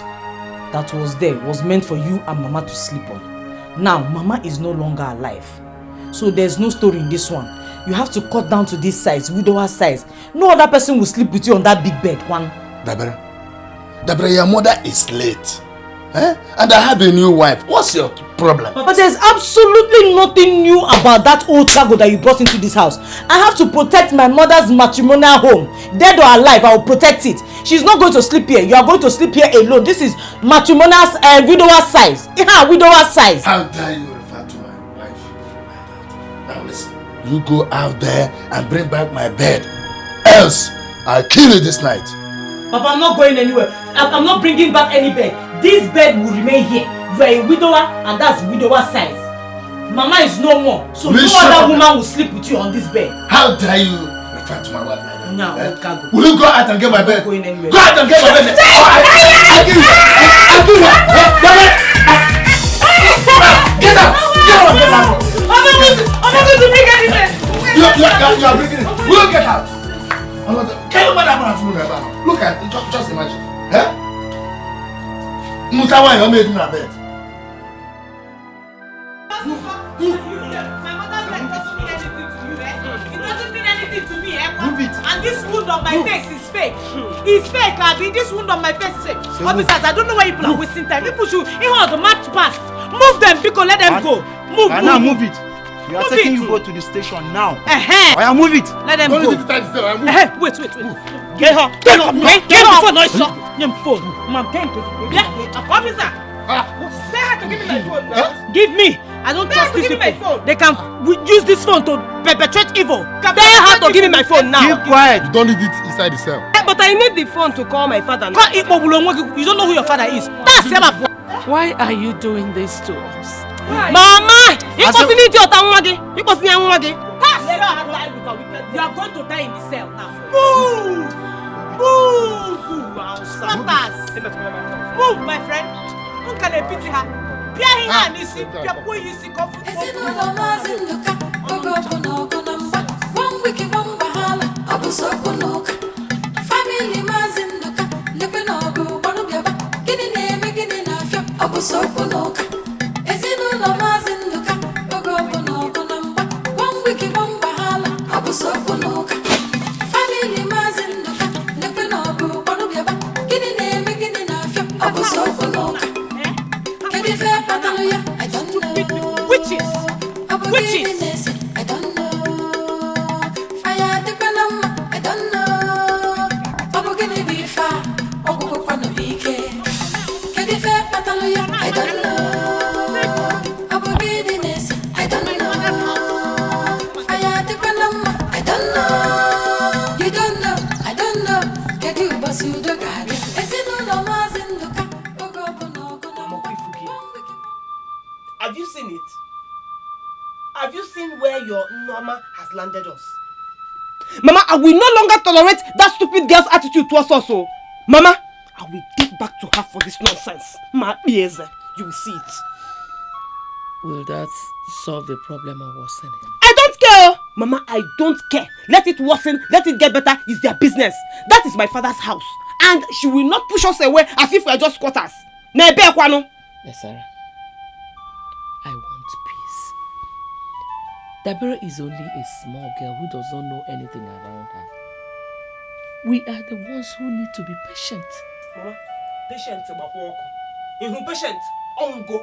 that was there was meant for you and Mama to sleep on. Now, Mama is no longer alive. So there's no story in this one. You have to cut down to this size, widower size. No other person will sleep with you on that big bed, one.
Dabere, your mother is late. Eh? And I have a new wife. What's your problem?
But there's absolutely nothing new about that old cargo that you brought into this house. I have to protect my mother's matrimonial home. Dead or alive, I will protect it. She's not going to sleep here. You are going to sleep here alone. This is matrimonial widower size. Yeah, widower size.
How dare you refer to my wife like that? Now listen, you go out there and bring back my bed. Else, I'll kill you this night.
Papa, I'm not going anywhere. I'm not bringing back any bed. This bed will remain here. You are a widower and that's widower size. Mama is no more. So no other woman will sleep with you on this bed.
How dare you refer to my wife like that?
No,
will you go out and get my bed?
Going anywhere.
Go out and get my bed. I'll give you. Get out.
I'm not going to bring anything.
You are bringing it. Will you get out? Can you look at it, just imagine. Eh? Mutawa, you made in a bed.
My mother's bed doesn't mean anything to you, eh? It doesn't mean anything to me, eh?
Move it.
And this wound on my face is fake. It's fake, Abby. This wound on my face is fake. Officers, I don't know why people are wasting time. People should, the match past. Move them, people, let them go.
Move it. We are taking you go to the station now. Oya, move it.
Let them go.
Wait.
Get her. Get her phone, no stop. Name phone. Ma'am, thank you. Yeah, officer. Tell her to give me my phone now. Give me. I don't trust these people. They can use this phone to perpetrate evil. Tell her to give me my phone now.
Keep quiet.
You don't leave it inside the cell.
But I need the phone to call my father.
You don't know who your father is.
Why are you doing this to us?
Mama! You are going to die in the cell now.
Move! Move, my friend. Who can I pity her? Witches!
I don't know. Fire the panama, I don't know. Obo gonna be far, Obo gonna be care. Can you fair Pataluya? I don't know. Obo goodness, I don't know. Fire the panama, I don't know. You don't know, I don't know. Can you boss you the garden? Is it no más in the car?
Have you seen it? Have you seen where your Norma has landed us? Mama, I will no longer tolerate that stupid girl's attitude towards us. Oh. Mama, I will get back to her for this nonsense. My ears, you will see it.
Will that solve the problem or worsen it?
I don't care. Mama, I don't care. Let it worsen, let it get better. It's their business. That is my father's house. And she will not push us away as if we are just squatters.
Yes, Sarah. I want peace. Dabere is only a small girl who does not know anything around her. We are the ones who need to be patient.
Mama, patient, patient, ongo.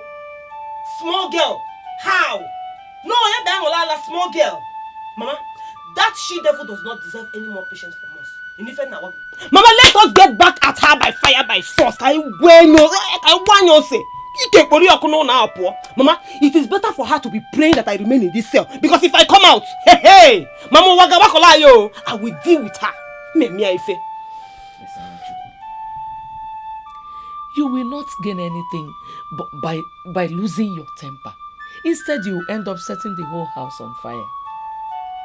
Small girl, how? No, you're small girl. Mama, that she-devil does not deserve any more patience from us. Mama, let us get back at her by fire, by force. Mama, it is better for her to be praying that I remain in this cell. Because if I come out, hey, Mama waga wakola yo, I will deal with her.
You will not gain anything by losing your temper. Instead, you will end up setting the whole house on fire.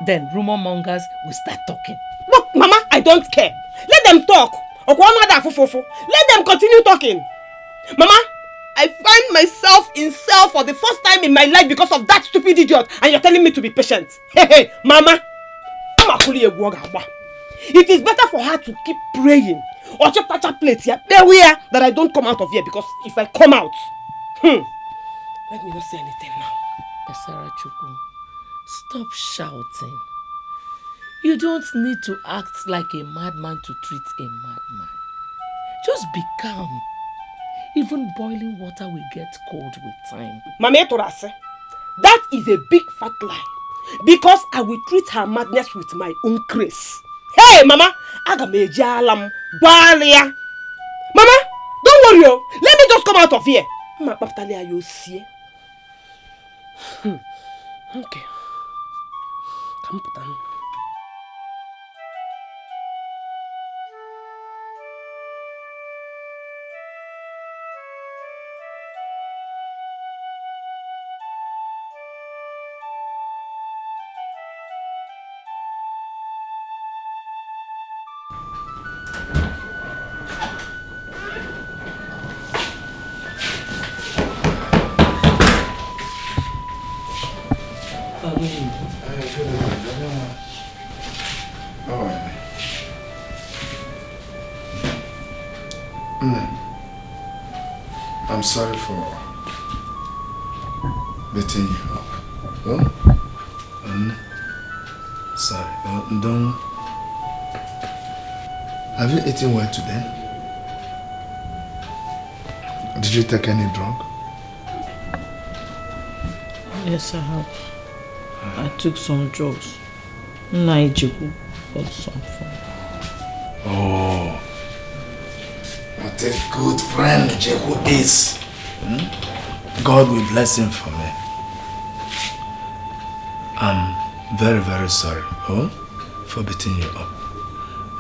Then rumor mongers will start talking.
Look, Mama, I don't care. Let them talk. Let them continue talking. Mama, I find myself in cell for the first time in my life because of that stupid idiot, and you're telling me to be patient. Hey, Mama. It is better for her to keep praying or just touch a plate here, that I don't come out of here, because if I come out, let me not say anything now.
Sarah Chukwu, stop shouting. You don't need to act like a madman to treat a madman. Just be calm. Even boiling water will get cold with time.
Mama Torase, that is a big fat lie. Because I will treat her madness with my own grace. Hey, Mama, Agamejalam, Balia. Mama, don't worry, let me just come out of here. You see. Okay. Come down.
I'm sorry for beating you up. Oh? Sorry. Don't. Have you eaten well today? Did you take any drug?
Yes, I have. I took some drugs. Nigerian got some fun.
Oh. What a good friend Jehu is. God will bless him for me. I'm very, very sorry for beating you up.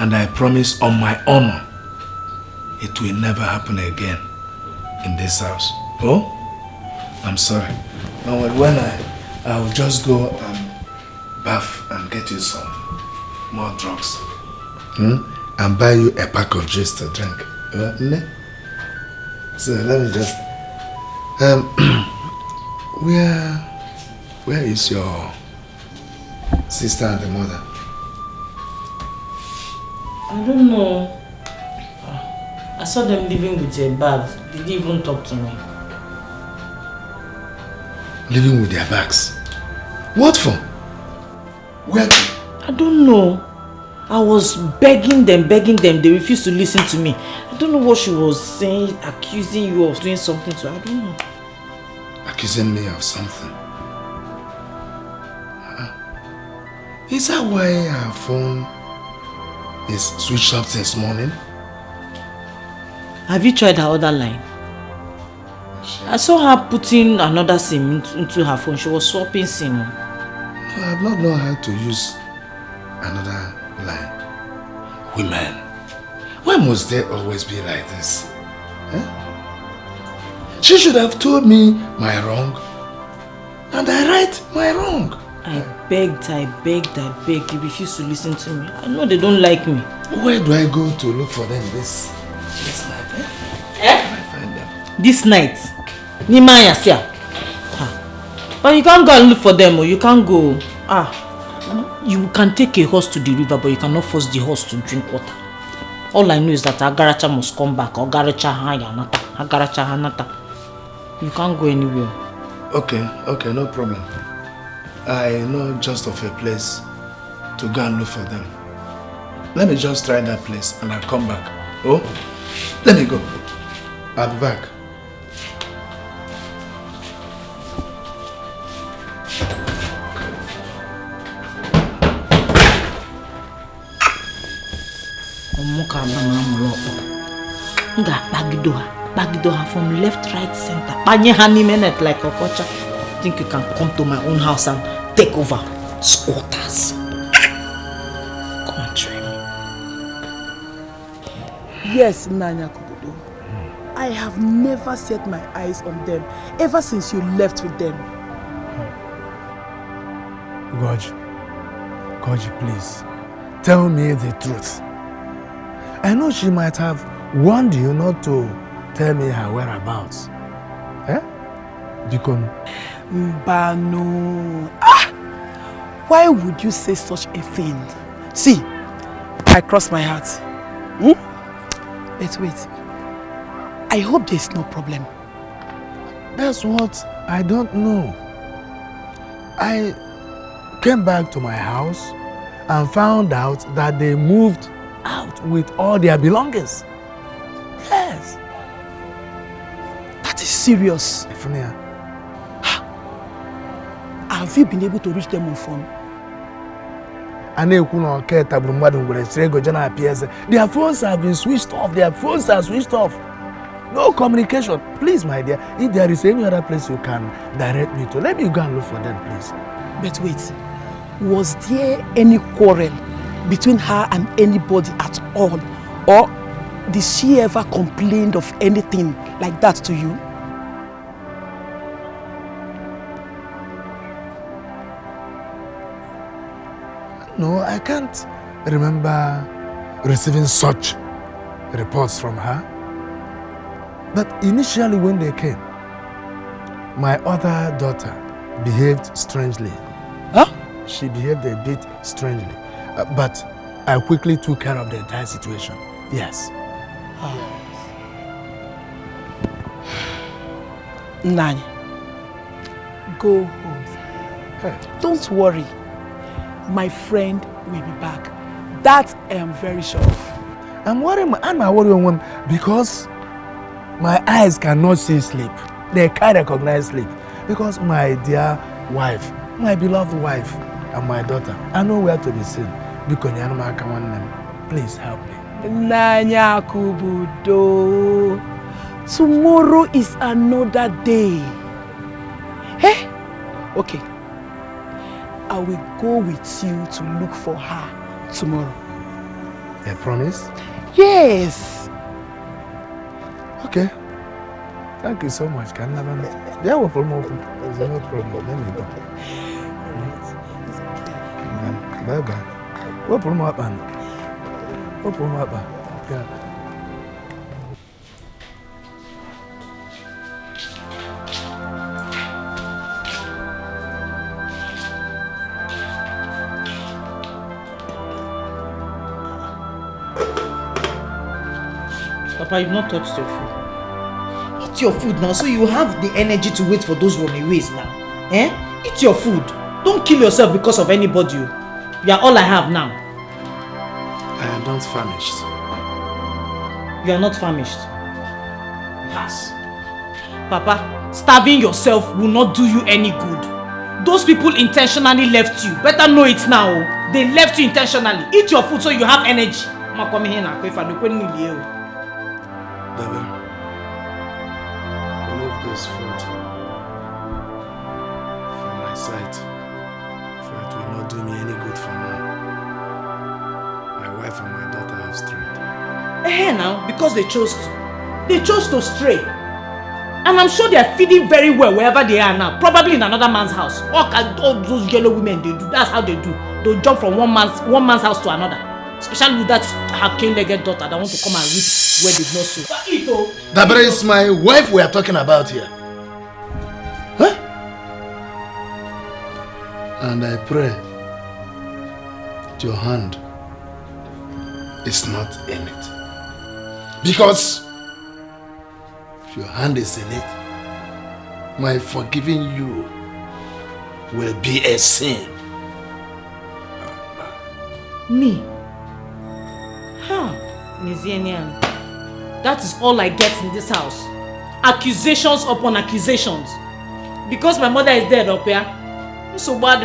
And I promise on my honor, it will never happen again in this house. Oh? I'm sorry. Now when I'll just go and bath and get you some more drugs. And buy you a pack of juice to drink. So let me just where is your sister and the mother?
I don't know. I saw them living with their bags. They didn't even talk to me.
Living with their bags? What for? Where to?
I don't know. I was begging them. They refused to listen to me. I don't know what she was saying, accusing you of doing something to her. I don't know.
Accusing me of something? Is that why her phone is switched off since morning?
Have you tried her other line? I saw her putting another SIM into her phone. She was swapping SIM.
No, I have not known how to use another line. Women, why must they always be like this? She should have told me my wrong, and I right my wrong.
I begged. They refused to listen to me. I know they don't like me.
Where do I go to look for them this night? Where do I find them?
This night? Nimaya Sia. But you can't go and look for them, or you can't go. You can take a horse to the river, but you cannot force the horse to drink water. All I know is that Agaracha must come back. Agaracha Hanata. You can't go anywhere.
Okay, no problem. I know just of a place to go and look for them. Let me just try that place and I'll come back. Oh, let me go. I'll be back.
Bagido her from left, right, center. Panye honey minute like a kocha. Think you can come to my own house and take over? Squatters. Come and try me.
Yes, Nanya Kubudo. I
I have never set my eyes on them ever since you left with them.
Goji, please, tell me the truth. I know she might have warned you not to tell me her whereabouts. Eh? Because...
Mbano. Why would you say such a thing? See, I cross my heart. But wait. I hope there's no problem.
That's what I don't know. I came back to my house and found out that they moved out with all their belongings. Yes.
That is serious.
Ifunia.
Have you been able to reach them on phone?
Their phones have been switched off. Their phones are switched off. No communication. Please, my dear, if there is any other place you can direct me to, let me go and look for them, please.
But wait, was there any quarrel between her and anybody at all? Or did she ever complain of anything like that to you?
No, I can't remember receiving such reports from her. But initially when they came, my other daughter behaved strangely.
Huh?
She behaved a bit strangely. But I quickly took care of the entire situation. Yes.
Nani, go home.
Hey.
Don't worry. My friend will be back. That I am very sure of.
I'm worrying because my eyes cannot see sleep. They can't recognize sleep. Because my dear wife, my beloved wife, and my daughter, I know where to be seen. Please help me.
Nanya Kubudo. Tomorrow is another day. Hey? Okay. I will go with you to look for her tomorrow.
A promise?
Yes.
Okay. Thank you so much. There's no problem. Let me go. Bye-bye. What problem happened? What problem happened? Yeah.
Papa, you've not touched your food. Eat your food now so you have the energy to wait for those runaways now. Eh? Eat your food. Don't kill yourself because of anybody. You are all I have now.
I am not famished.
You are not famished?
Yes.
Papa, starving yourself will not do you any good. Those people intentionally left you. Better know it now. They left you intentionally. Eat your food so you have energy.
David, remove this food from my sight, for it will not do me any good for now. My wife and my daughter have strayed.
Now, because they chose to stray. And I'm sure they are feeding very well wherever they are now. Probably in another man's house. All those yellow women, they do. That's how they do. They'll jump from one man's house to another. Especially with that her cane-legged daughter that want to come and reap where they've not sown.
That is my wife we are talking about here. Huh? And I pray that your hand is not in it. Because if your hand is in it, my forgiving you will be a sin.
Me? Nigerian. That is all I get in this house. Accusations upon accusations. Because my mother is dead up here. So bad.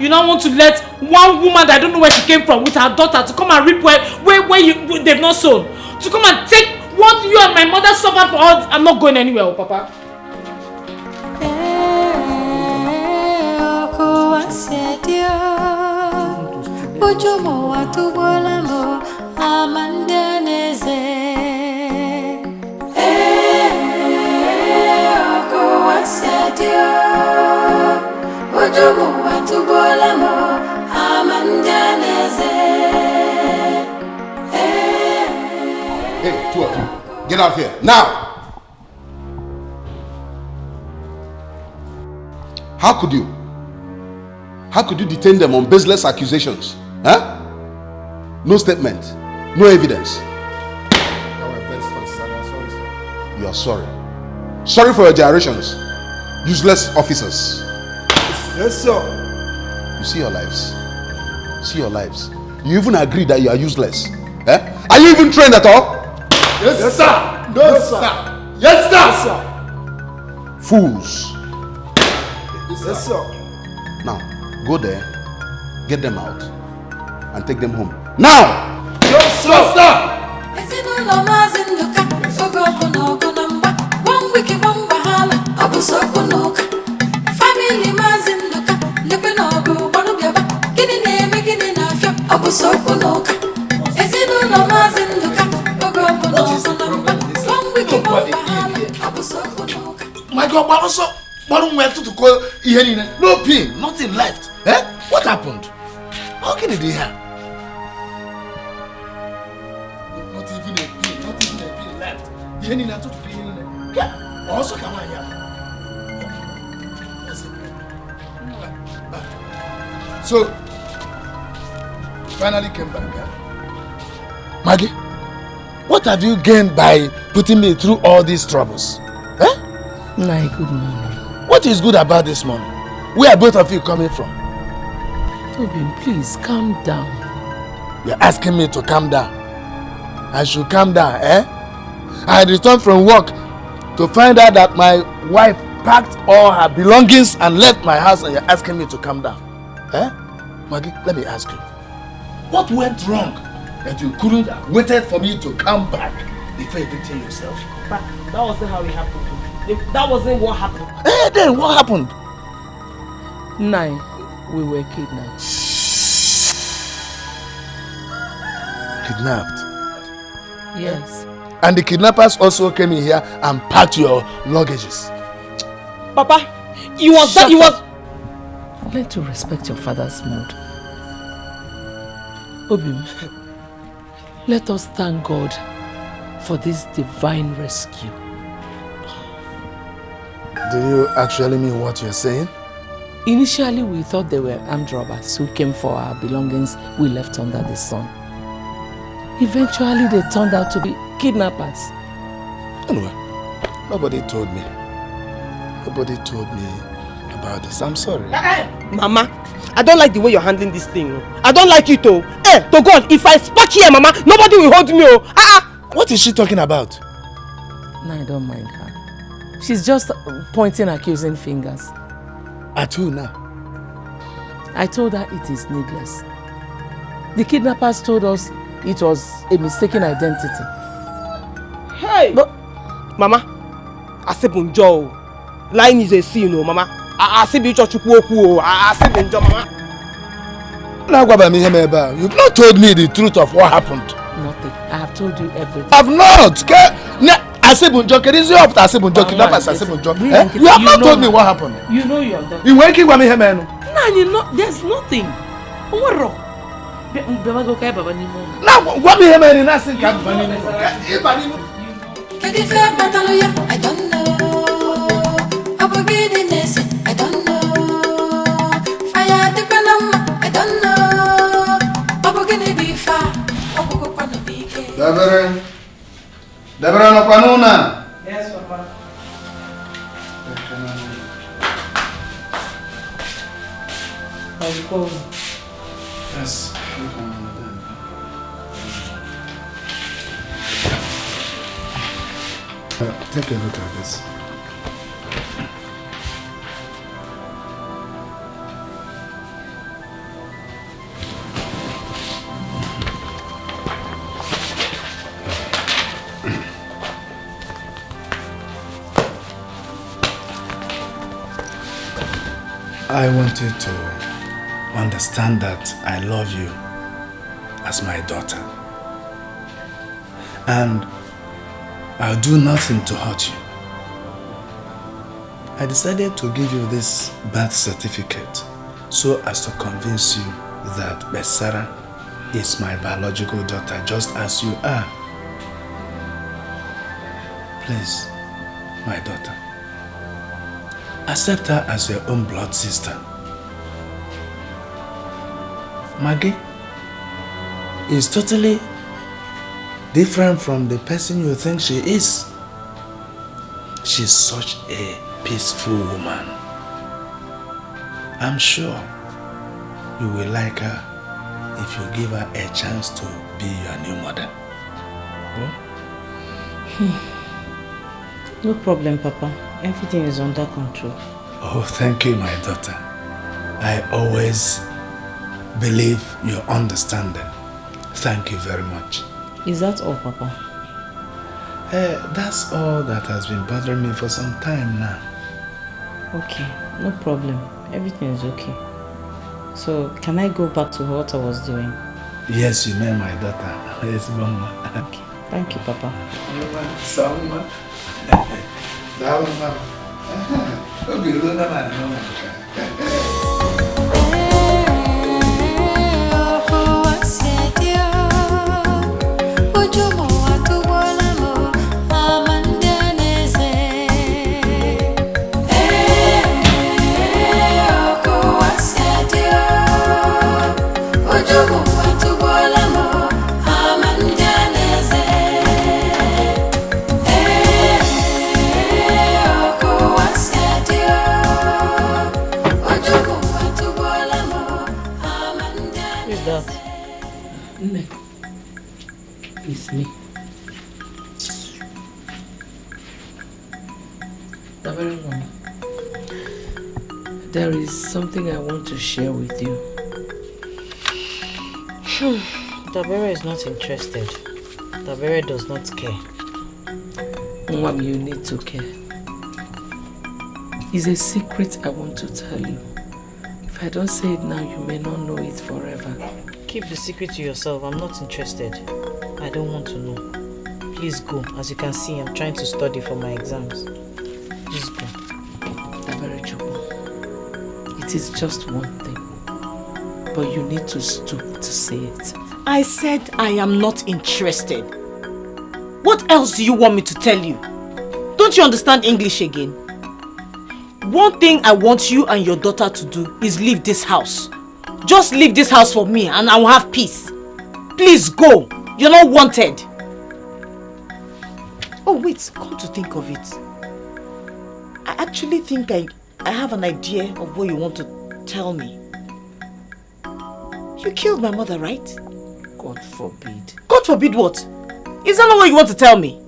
You now want to let one woman that I don't know where she came from with her daughter to come and reap where they've not sown. To come and take what you and my mother suffered for all. I'm not going anywhere, Papa.
Amandanese.
Hey, two of you, get out here, now! How could you? How could you detain them on baseless accusations? Huh? No statement, no evidence. You are sorry. Sorry for your gyrations. Useless officers.
Yes, sir.
You see your lives. See your lives. You even agree that you are useless. Eh? Are you even trained at all?
Yes, sir. No, sir. Yes, sir.
Fools.
Yes, sir.
Now, go there, get them out, and take them home. Now!
Yes, sir.
My God, but also, to call no pin, nothing left. Eh? What happened? How can it be here? Not even a pin left. Yeah. Also, come on here.
So, you finally came back, eh?
Maggie, what have you gained by putting me through all these troubles? Eh?
My good morning.
What is good about this morning? Where are both of you coming from?
Tobin, please calm down.
You're asking me to calm down. I should calm down, eh? I returned from work to find out that my wife packed all her belongings and left my house, and you're asking me to calm down. Eh? Maggie, let me ask you. What went wrong that you couldn't have waited for me to come back before evicting yourself?
But that wasn't how it happened. That wasn't what happened.
Eh, then what happened?
Nine, we were kidnapped.
Kidnapped?
Yes.
And the kidnappers also came in here and packed your luggages.
Papa, you was that, you was...
Learn to respect your father's mood. Obim, let us thank God for this divine rescue.
Do you actually mean what you're saying?
Initially, we thought they were armed robbers who came for our belongings we left under the sun. Eventually, they turned out to be kidnappers.
Anyway, nobody told me. Nobody told me about this. I'm sorry.
Mama, I don't like the way you're handling this thing. I don't like it, oh. To God, if I spark here, Mama, nobody will hold me, oh.
What is she talking about?
No, I don't mind her. She's just pointing accusing fingers.
At who now?
I told her it is needless. The kidnappers told us it was a mistaken identity.
Hey! But, Mama, I said Bunjo. Lying is a sin, no, Mama. I said Bunjo. I said Bunjo, Mama.
You've not told me the truth of what happened.
Nothing. I have told you everything.
I have not. I said Bunjo. You have not told me what happened.
You know you have done.
You were keeping me here,
No, you know, there's nothing. What wrong?
Now, what me here, man? Nothing can be.
I don't know. Abomination, I don't know. Fire the Panama, I don't know. Abogine be far. Abogopano be Dikeh.
Deborah no Panuna.
Yes, Papa.
Yes. Take a look at this. I want you to understand that I love you as my daughter. And I'll do nothing to hurt you. I decided to give you this birth certificate so as to convince you that Besara is my biological daughter, just as you are. Please, my daughter, accept her as your own blood sister. Maggie is totally different from the person you think she is. She's such a peaceful woman. I'm sure you will like her if you give her a chance to be your new mother.
No problem, Papa. Everything is under control.
Oh, thank you, my daughter. I always believe your understanding. Thank you very much.
Is that all, Papa?
That's all that has been bothering me for some time now.
Okay, no problem. Everything is okay. So, can I go back to what I was doing?
Yes, you may, my daughter. Yes, Mama.
Okay, thank you, Papa.
Salma.
It's me. There is something I want to share with you.
Dabere is not interested. Dabere does not care.
Mom, you need to care. It's a secret I want to tell you. If I don't say it now, you may not know it forever.
Keep the secret to yourself. I'm not interested. I don't want to know. Please go. As you can see, I'm trying to study for my exams. Please go.
It is just one thing. But you need to stoop to say it.
I said I am not interested. What else do you want me to tell you? Don't you understand English again? One thing I want you and your daughter to do is leave this house. Just leave this house for me and I will have peace. Please go. You're not wanted. Oh wait, come to think of it. I actually think I have an idea of what you want to tell me. You killed my mother, right?
God forbid.
God forbid what? Is that not what you want to tell me?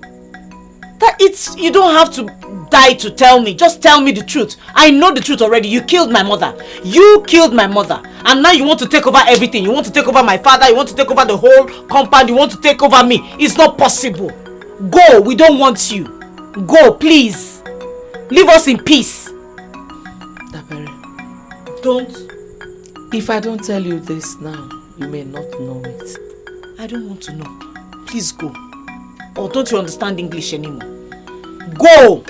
That you don't have to die to tell me. Just tell me the truth. I know the truth already. You killed my mother. You killed my mother. And now you want to take over everything. You want to take over my father. You want to take over the whole compound. You want to take over me. It's not possible. Go. We don't want you. Go, please. Leave us in peace.
Dabere.
Don't.
If I don't tell you this now, you may not know it.
I don't want to know. Please go. Or don't you understand English anymore? Go!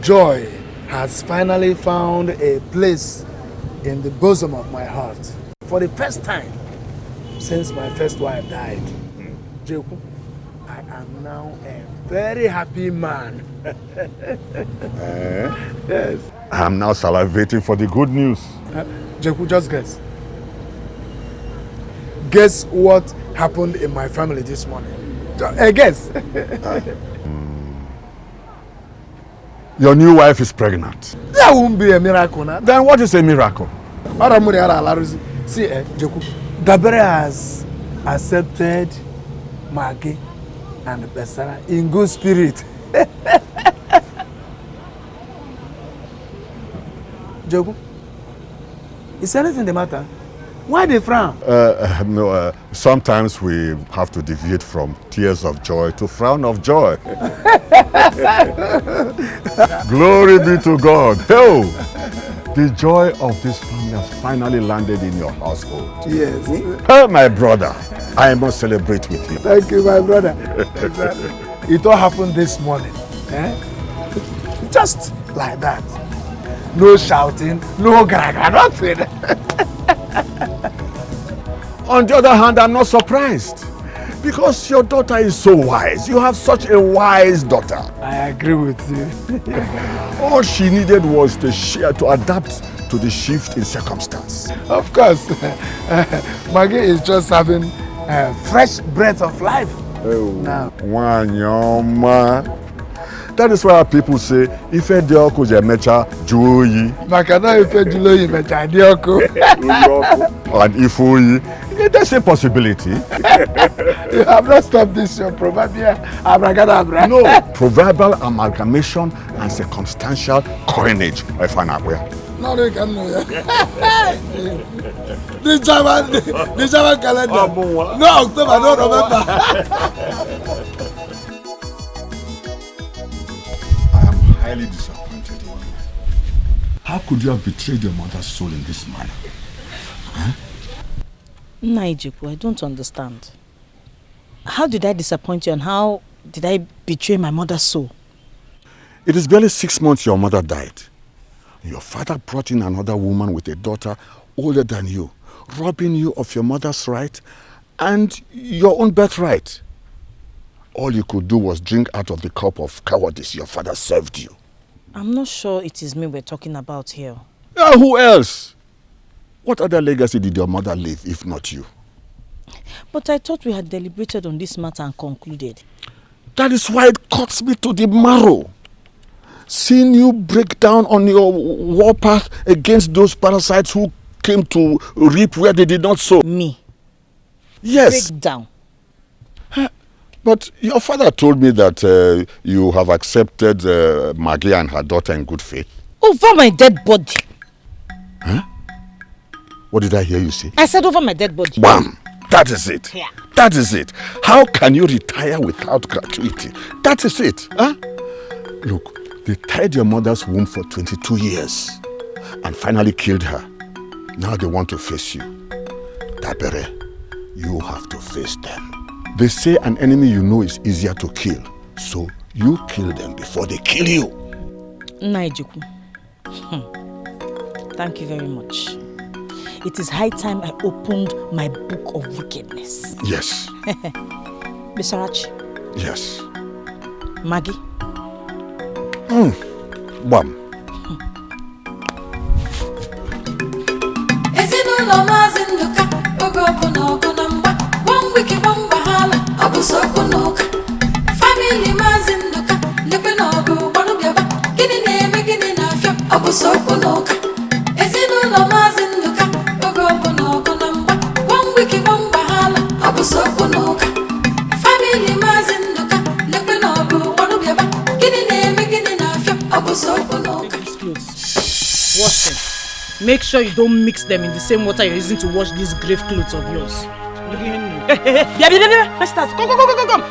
Joy has finally found a place in the bosom of my heart. For the first time since my first wife died, Jeku, I am now a very happy man. Yes.
I am now salivating for the good news.
Jeku, just guess. Guess what happened in my family this morning? Guess.
Your new wife is pregnant.
That won't be a miracle now.
Then what is a miracle?
See, Jeku, Dabere has accepted Maggie and Besara in good spirit. Jeku, is anything the matter? Why they frown?
No, sometimes we have to deviate from tears of joy to frown of joy. Glory be to God. Oh, the joy of this family has finally landed in your household.
Yes.
Oh, my brother, I must celebrate with you.
Thank you, my brother. Exactly. It all happened this morning. Just like that. No shouting, no gaga, nothing.
On the other hand, I'm not surprised. Because your daughter is so wise. You have such a wise daughter.
I agree with you.
All she needed was to adapt to the shift in circumstance.
Of course. Maggie is just having a fresh breath of life.
Oh, now. Wanyoma. That is why people say, if a dioko je mecha joyi.
Makana if a juloyi mecha dioko.
And if we, there's a possibility.
You have not stopped this your proverbial abracadabra.
No, proverbial amalgamation and circumstantial coinage. I find out where.
No, they can know. The German calendar. No, October, no November.
Highly disappointed in you. How could you have betrayed your mother's soul in this manner? Huh?
Naijiku, I don't understand. How did I disappoint you and how did I betray my mother's soul?
It is barely 6 months your mother died. Your father brought in another woman with a daughter older than you, robbing you of your mother's right and your own birthright. All you could do was drink out of the cup of cowardice your father served you.
I'm not sure it is me we're talking about here.
Who else? What other legacy did your mother leave if not you?
But I thought we had deliberated on this matter and concluded.
That is why it cuts me to the marrow. Seeing you break down on your warpath against those parasites who came to reap where they did not sow.
Me?
Yes.
Break down.
But your father told me that you have accepted Maggie and her daughter in good faith.
Over my dead body.
Huh? What did I hear you say?
I said over my dead body.
Bam! That is it.
Yeah.
That is it. How can you retire without gratuity? That is it. Huh? Look, they tied your mother's womb for 22 years and finally killed her. Now they want to face you. Dabere, you have to face them. They say an enemy you know is easier to kill. So you kill them before they kill you.
Naijiku. Thank you very much. It is high time I opened my book of wickedness.
Yes.
Bisarachi.
Yes.
Maggie.
Bam.
Ezinụlọ Maazị Nduka oge ọkụ na ọgụ na mgba one week one wahala ọ bụ sokwu n'ụka family Maazị Nduka lekwe na ọgụ gbanụ bịaba gịnị na-eme gịnị na-afịa ọ bụ sokwu n'ụka ezinụlọ Maazị Nduka oge ọkụ na ọgụ na mgba one week one wahala ọ bụ sokwu n'ụka family Maazị Nduka lekwe na ọgụ gbanụ bịaba gịnị na-eme gịnị na-afịa ọ bụ sokwu n'ụka.
Wash them. Make sure you don't mix them in the same water you're using to wash these grave clothes of yours.
Come.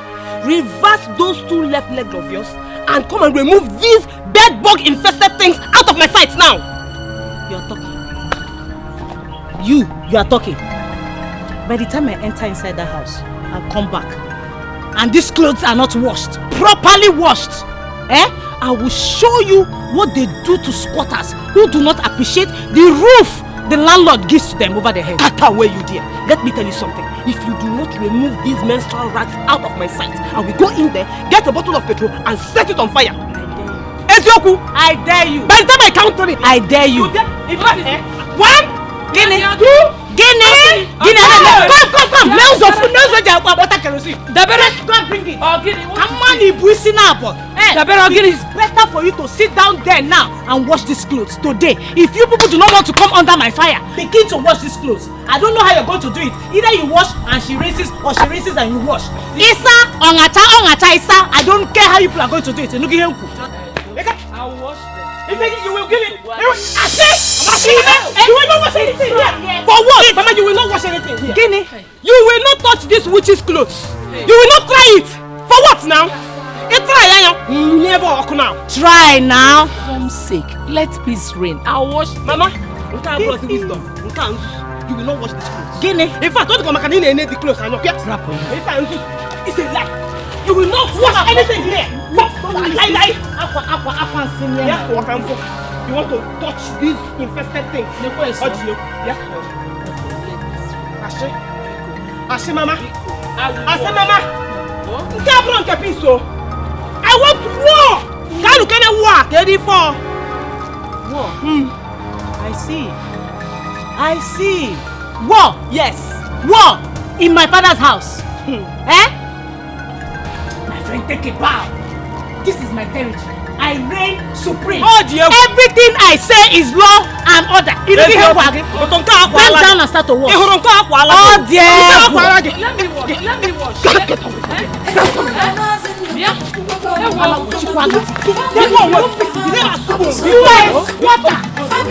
Reverse those 2 left legs of yours and come and remove these bed bug infested things out of my sight now.
You're talking. You are talking. By the time I enter inside that house, I'll come back. And these clothes are not washed. Properly washed. I will show you what they do to squatters who do not appreciate the roof the landlord gives to them over their head.
Cut away, you dear. Let me tell you something. If you do not remove these menstrual rags out of my sight, I will go in there, get a bottle of petrol and set it on fire. Ezioku,
I dare you.
By the time I count 3,
I dare you.
1,
Guinea,
2,
Guinea. Come. Nails of water kerosene.
Dabere,
go and bring it.
Come on, Ibuisi now.
It is better for you to sit down there now and wash these clothes today. If you people do not want to come under my fire, begin to wash these clothes. I don't know how you're going to do it. Either you wash and she rinses, or she rinses and you wash. Isa, ongata, Isa. I don't care how you people are going to do it.
I'll wash them. You think you will give it? I say, you will not wash anything here. For what? Mama, you will not wash anything here.
Guinea.
You will not touch this witch's clothes. You will not try it. For what now?
Try now.
For God's sake, let peace reign. I'll wash.
Mama, you can't brought wisdom. You will not wash this clothes.
Guinea.
In fact, don't come and need the clothes. I know. It's a lie. You will not wash anything here. Lie. You want to touch these infested things? Yes. Ashe, Mama. I want war. Can you war? Ready for
war? I see. War. Yes. War in my father's house. Eh? My friend, take a bow. This is my territory. I reign supreme. Everything I say is law and order. Calm down and start to walk.
Let me wash.
Water.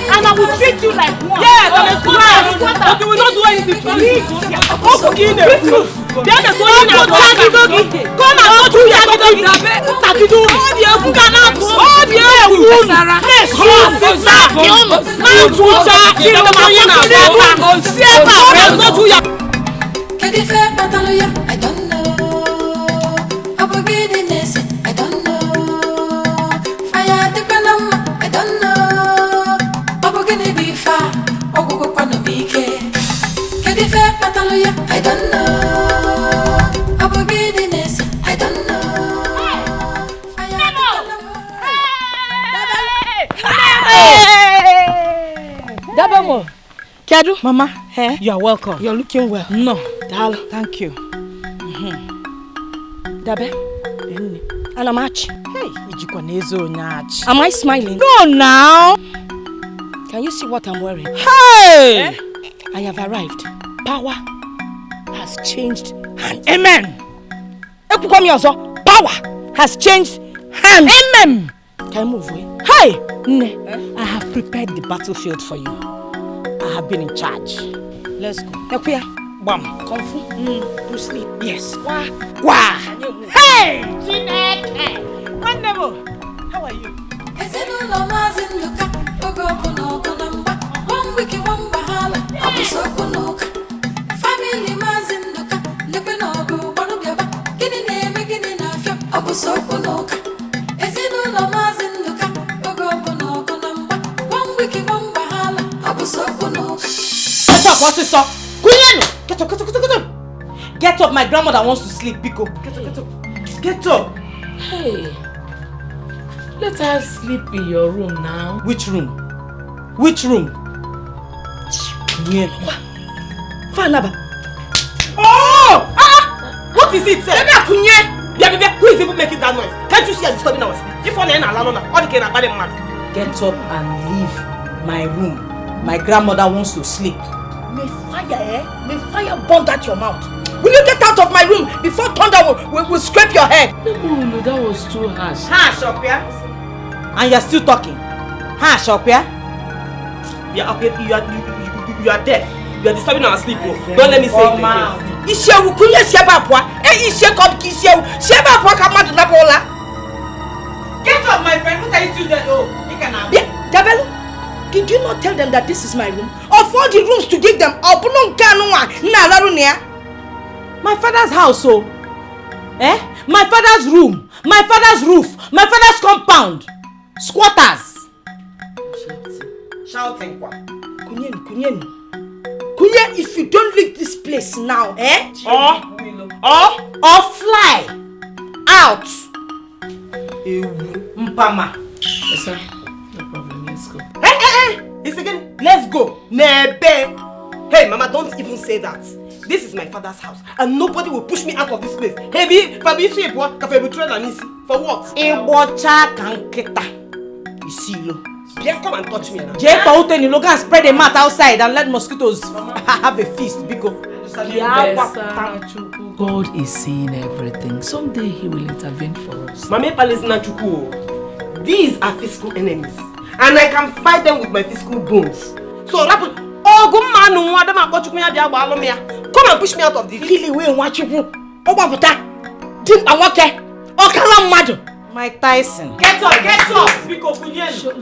And I will treat you like one.
Yes, I'm a water. But you will not do anything to me. Come and go to your
I don't know. Aboginess, I don't know. Fire the Panama, I don't know. Abogini be far, Ogo Pano Bike. Kedife Pataluya, I don't know. Aboginess, I don't know.
Dabamo.
Kedu?
Mama, you are welcome.
You're looking well.
No.
Dal.
Thank you.
Dabe? And I'm Arch.
Hey,
am I smiling?
No, now.
Can you see what I'm wearing?
Hey!
I have arrived. Power has changed hands.
Amen.
Power has changed hands.
Amen.
Can you move away?
Hey! I have prepared the battlefield for you. I have been in charge.
Let's go.
Ekuya. Bam.
Kung Fu. Bruce Lee.
Yes.
Wah.
Hey! Dikeh. Wonderful. How are you?
One week, one bahala. I'm so good. Family mazinduka. Living all go. One of your back. Getting name, making enough. I'm so good. Ezinula mazinduka. One week, one bahala. I'm so good.
What's this up? Get up. Get up, my grandmother wants to sleep, Biko. Get up.
Hey, let her sleep in your room now.
Which room?
Fanaba.
Oh! What is it, sir? Who is even making that noise? Can't you see I'm disturbing our sleep? If only get up and leave my room. My grandmother wants to sleep.
May fire burn out your mouth. Will you get out of my room before thunder will scrape your head?
No, that was too harsh.
Harsh, Opia? And you're still talking? Harsh, Opia?
You are deaf. You are disturbing our sleep. Don't let me say it again.
Get up, my friend. What are you still there? Oh, you can have it.
Dabelu, did you not tell them that this is my room? Of all the rooms to give them,
my father's house, oh. My father's room, my father's roof, my father's compound. Squatters. Shouting.
Kunyen, if you don't leave this place now,
or fly out. Mpama.
Yes, sir. No problem. Let's go.
It's again. Let's go. Nebe. Hey, Mama, don't even say that. This is my father's house, and nobody will push me out of this place. Heavy, Fabiso, for what?
You see, look.
Just come and touch me now.
You look and spread a mat outside and let mosquitoes have a feast. Because
God is seeing everything. Someday He will intervene for us.
Mame Palestina Chuku, these are physical enemies. and I can fight them with my physical bones. So that would come and push me out of the
Really, we watch you. Mike Tyson.
Get up, get up!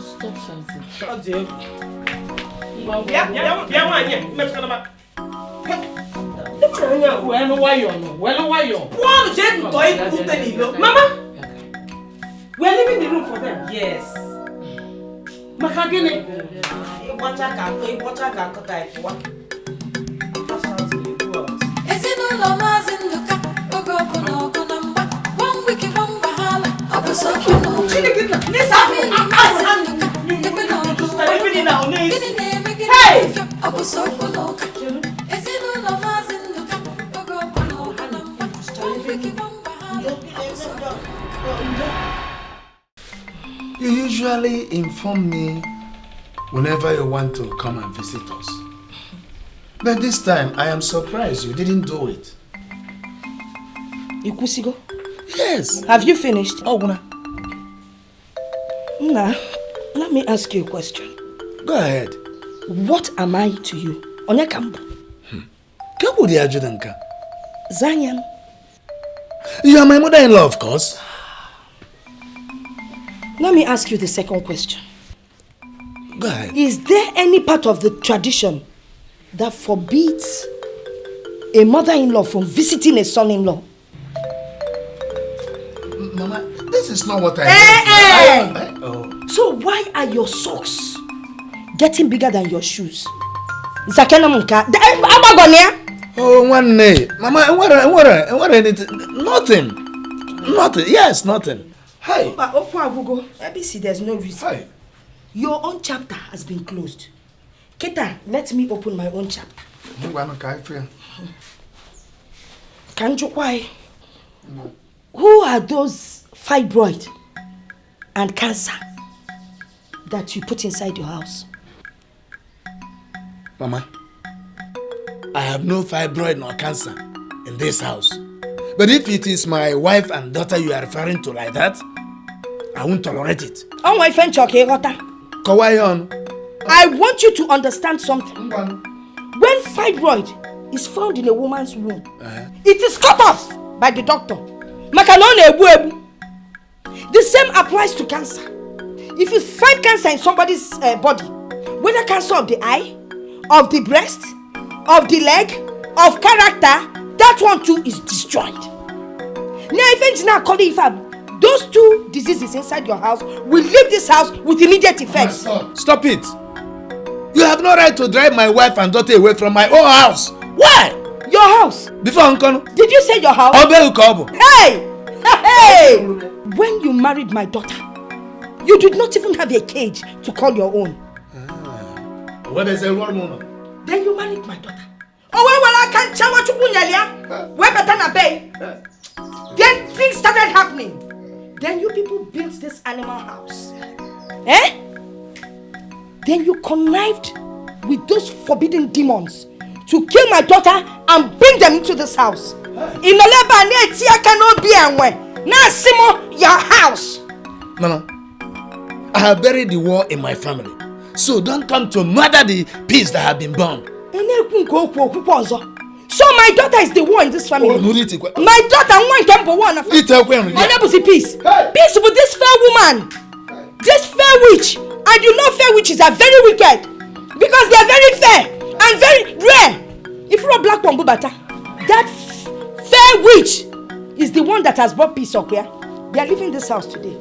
Stop shouting.
Mama, we are leaving the room for them.
Yes.
Makagini.
You usually inform me whenever you want to come and visit us. But this time, I am surprised you didn't do it.
Ikusigo?
Yes.
Have you finished?
Oh, Guna.
Nah, let me ask you a question.
Go ahead.
What am I to you? Onyakambu.
Kambu the Ajudanka.
Zanyan.
You are my mother-in-law, of course.
Let me ask you the second question.
Go ahead.
Is there any part of the tradition that forbids a mother-in-law from visiting a son-in-law?
Mama, this is not what I
meant. So why are your socks getting bigger than your shoes?
Oh, one day. Mama, what anything? Nothing. Nothing. Yes, nothing. Hi.
But ABC, there's no reason.
Hi.
Your own chapter has been closed. Keta, let me open my own chapter. Kanjukwai. Who are those fibroid and cancer that you put inside your house?
Mama, I have no fibroid nor cancer in this house. But if it is my wife and daughter you are referring to like that, I won't tolerate it.
Oh, my friend, I want you to understand something. When fibroid is found in a woman's womb, it is cut off by the doctor. The same applies to cancer. If you find cancer in somebody's body, whether cancer of the eye, of the breast, of the leg, of character, that one too is destroyed. Now, if those two diseases inside your house will leave this house with immediate effect.
Stop it. You have no right to drive my wife and daughter away from my own house. Why?
Your house?
Before Uncle.
Did you say your house? Hey! Hey! When you married my daughter, you did not even have a cage to call your own.
What is a woman?
Then you married my daughter. Oh, well, I can't tell what you where better pay. Then things started happening. Then you people built this animal house. Eh? Then you connived with those forbidden demons to kill my daughter and bring them into this house. In the cannot be anywhere. Now, Simo, your house.
Mama, I have buried the war in my family. So don't come to murder the peace that have been born.
So my daughter is the war in this family. My daughter one. Peace. Peace with this fair woman. This fair witch. And you know fair witches are very wicked. Because they are very fair and very rare. If you're a black one, that fair witch is the one that has brought peace up here. They are leaving this house today.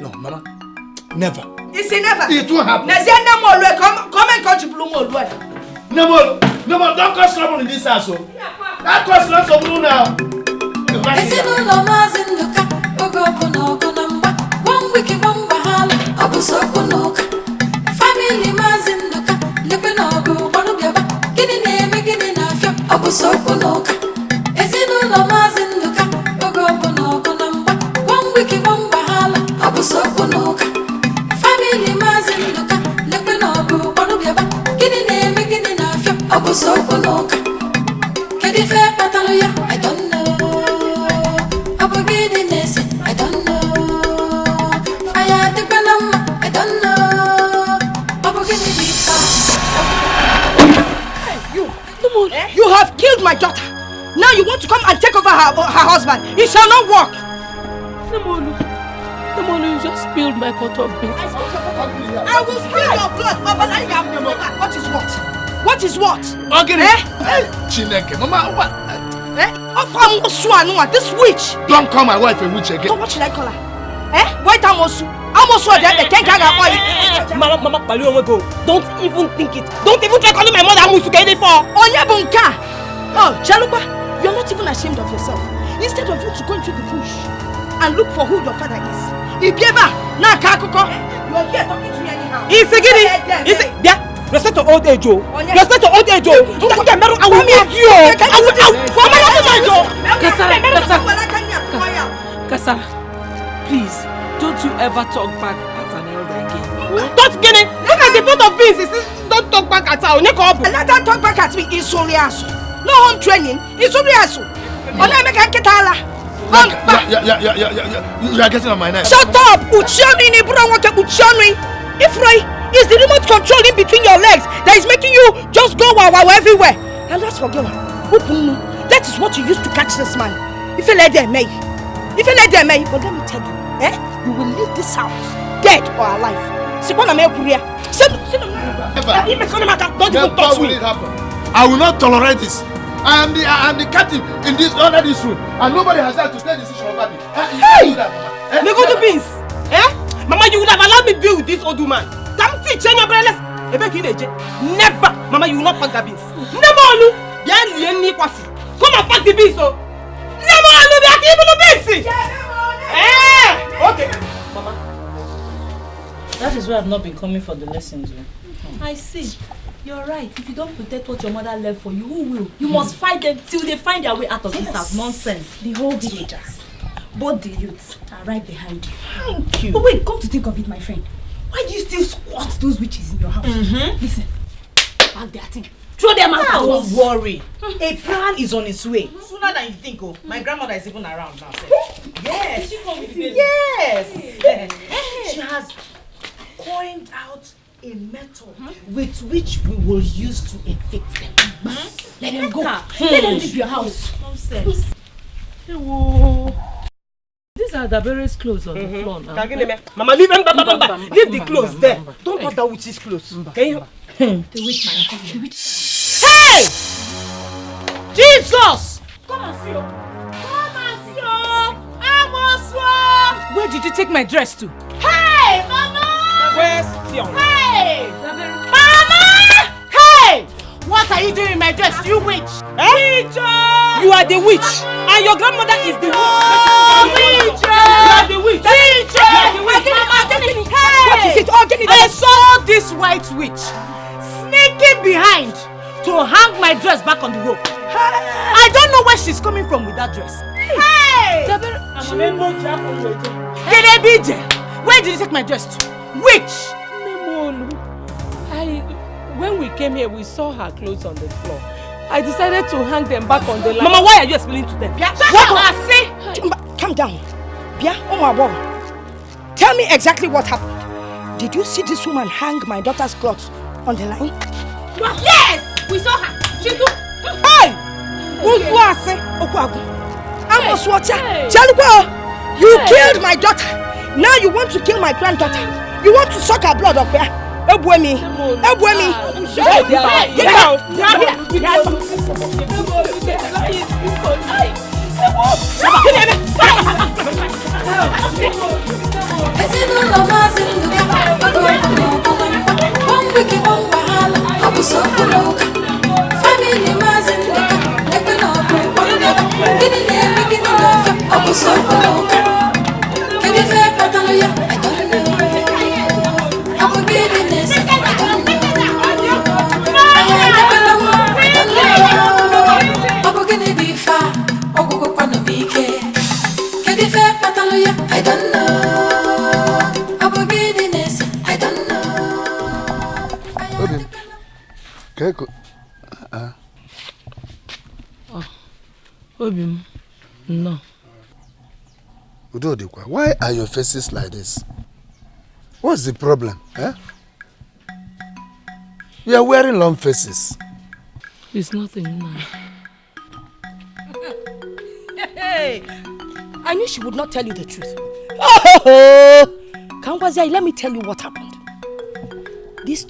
No, Mama. Never.
It's a never.
It won't happen.
Come and catch Blue Mold.
No, don't cause trouble in this house. That cause lots of blue now.
Family mazinduka, lepenogo, banubiaba, gini neme gini nafya, abusoko noka. Ezinulo mazinduka, ogogo noko namba, one wiki one bahala, abusoko noka. Family mazinduka, lepenogo, banubiaba, gini neme gini nafya, abusoko noka. Kedi fe pataluya, I don't know. Abogini nese, I don't know. Fire the banama, I don't know.
my daughter. Now you want to come and take over her husband. It shall not work.
Nemolu, you just spilled my pot of beans.
I will spill your blood. What is what? What is what?
Chineke, Mama, what?
This witch.
Don't call my wife a witch again.
So what should I call her? White Amosu. Amosu are the king.
Mama, don't even think it. Don't even try calling my mother Amosu.
Onyebunka. Oh, Jaluba, you're not even ashamed of yourself. Instead of you to go into the bush and look for who your father is. Ibieba, na kakuko. You're here talking to me anyhow.
Respect to old age, oh. Respect to old age, oh. I will meet you.
Kasara, please, don't you ever talk back at an elder again.
Don't get it. Look at the pot of beans. Don't talk back at her.
Let her talk back at me. It's only us. No home training. It's only us. You are
getting on my nerves.
Shut up! Ifroi is the remote control in between your legs that is making you just go wow everywhere. And let's forget that is what you used to catch this man. If you let them but let me tell you, you will leave this house dead or alive. Don't even touch me.
I will not tolerate this. I am the captive in this under this room, and nobody has had to take decision over me.
Hey! Go to beans. Mama, you would have allowed me to be with this old woman. Damn teach your brother. Never. Mama, you will not pack the beans. Never. Come and pack the beans. Never. Okay. Mama.
That is why I've not been coming for the lessons.
I see. You're right. If you don't protect what your mother left for you, who will? You must fight them till they find their way out of this house. Nonsense. The whole villagers, both the youths, are right behind you.
Thank you.
But wait, come to think of it, my friend. Why do you still squat those witches in your house? Listen, pack their thing. Throw them out.
Don't worry. A plan is on its way. Sooner than you think. Oh, my grandmother is even around now. Yes. Did she come with you? Yes. She has coined out a method with which we will use to evict them.
Let them go. Let them leave your house.
Nonsense.
These are the various clothes on the floor now.
Mama, leave them. Leave the clothes there. Don't touch that witch's clothes. Can you?
The witch, man. The witch.
Hey! Jesus!
Come and see.
Where did you take my dress to?
Hey, Mama!
Question.
Hey!
Mama! Hey! What are you doing in my dress, you witch?
Teacher! You are the witch, and your grandmother is the witch.
Teacher!
You are the witch.
Teacher!
What is it?
I saw this white witch sneaking behind to hang my dress back on the rope. I don't know where she's coming from with that dress. Hey! Where did you take my dress to? Witch!
When we came here, we saw her clothes on the floor. I decided to hang them back on the line.
Mama, why are you explaining to them?
Calm down. Tell me exactly what happened. Did you see this woman hang my daughter's clothes on the line?
Yes! We saw her. She took...
Hey! You killed my daughter. Now you want to kill my granddaughter. You want to suck her blood up here. Ebwemi. Get out.
I don't know.
Obim, no.
Udodikwa, why are your faces like this? What's the problem? You are wearing long faces.
It's nothing, no.
Hey, I knew she would not tell you the truth. Oh, Kangwazia, let me tell you what happened. These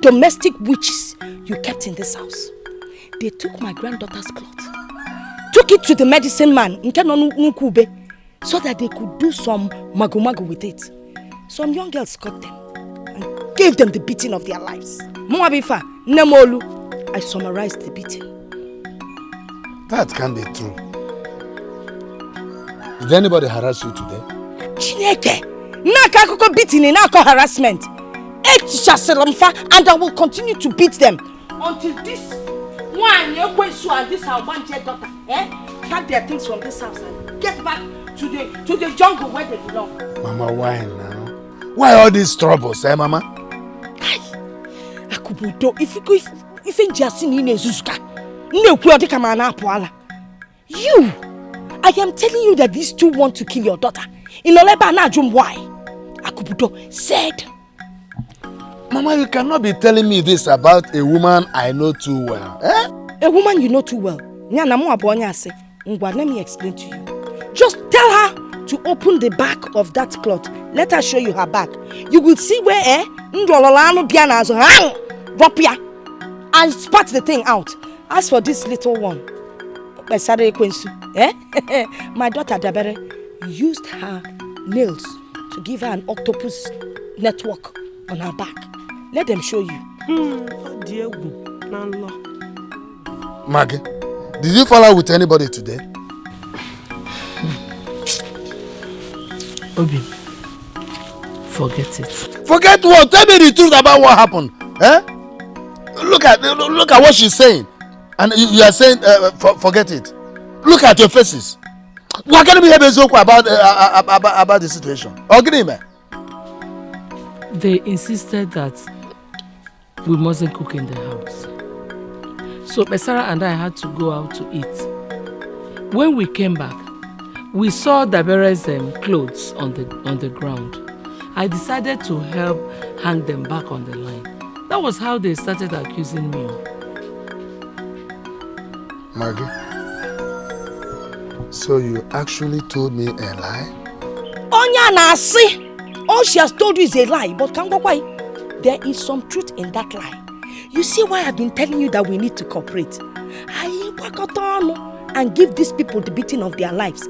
domestic witches you kept in this house, they took my granddaughter's cloth, took it to the medicine man, so that they could do some mago-mago with it. Some young girls caught them and gave them the beating of their lives. Moabifa, Nemolu, I summarized the beating.
That can't be true. Did anybody harass you today?
Chineke, Nakako beating in Nako harassment. And I will continue to beat them until this one, your question, and this our one dear daughter, pack their things from this house and get back to the jungle where they belong.
Mama, why now? Why all these troubles, Mama?
Akubudo, if in Jasin in Zuska, you, I am telling you that these two want to kill your daughter. In Oleba Najum, why? Akubudo said.
Mama, you cannot be telling me this about a woman I know too well.
A woman you know too well. Let me explain to you. Just tell her to open the back of that cloth. Let her show you her back. You will see where and spat the thing out. As for this little one, my daughter Dabere used her nails to give her an octopus network on her back. Let them show you.
Maggie, did you fall out with anybody today?
Obi, forget it.
Forget what? Tell me the truth about what happened. Look at what she's saying. And you are saying, forget it. Look at your faces. What can we have about the situation? Agree, man.
They insisted that we mustn't cook in the house. So Sarah and I had to go out to eat. When we came back, we saw Dabere's clothes on the ground. I decided to help hang them back on the line. That was how they started accusing me.
Maggie, so you actually told me a lie?
Onya nasi! All she has told you is a lie, but Kangwakwai, there is some truth in that lie. You see why I've been telling you that we need to cooperate. And give these people the beating of their lives,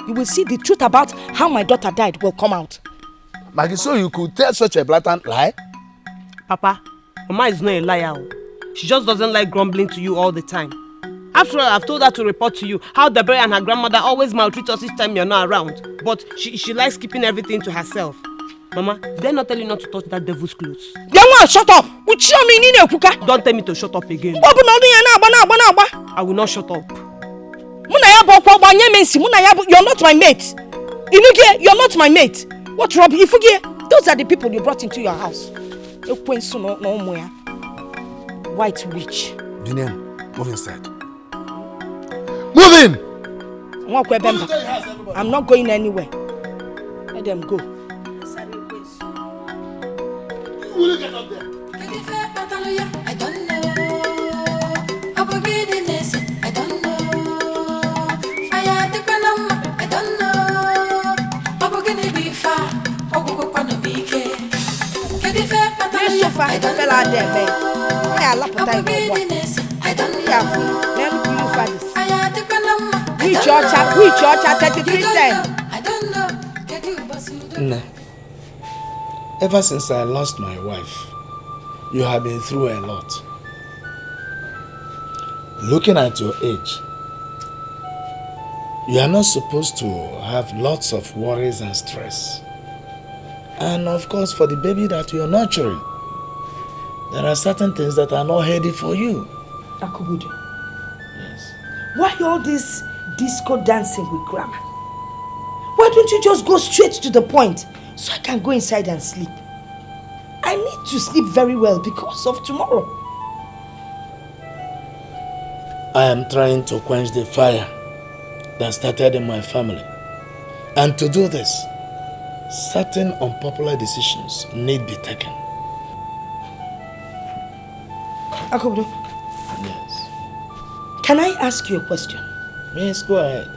You will see the truth about how my daughter died will come out.
Maggie, so you could tell such a blatant lie?
Papa, Mama is not a liar. She just doesn't like grumbling to you all the time. After all, I've told her to report to you how Dabere and her grandmother always maltreat us each time you're not around. But she likes keeping everything to herself. Mama, did I not tell you not to touch that devil's clothes?
Yama, shut up!
Don't tell me to shut up again. I will not shut up.
You're not my mate. You're not my mate. What rubbish? Those are the people you brought into your house. White witch.
Biniam, move inside. Move in!
I'm not going anywhere. Let them go.
Will you get up there?
I don't know. I don't know. Fire the granama, I don't know. Abogene be far, Ogo Kwano Bike. I don't know.
Nah. Ever since I lost my wife, you have been through a lot. Looking at your age, you are not supposed to have lots of worries and stress. And of course, for the baby that you are nurturing, there are certain things that are not healthy for you.
Akubudu.
Yes.
Why all this disco dancing with grandma? Why don't you just go straight to the point so I can go inside and sleep? I need to sleep very well because of tomorrow.
I am trying to quench the fire that started in my family. And to do this, certain unpopular decisions need be taken.
Akubudu.
Yes.
Can I ask you a question?
Yes, go ahead.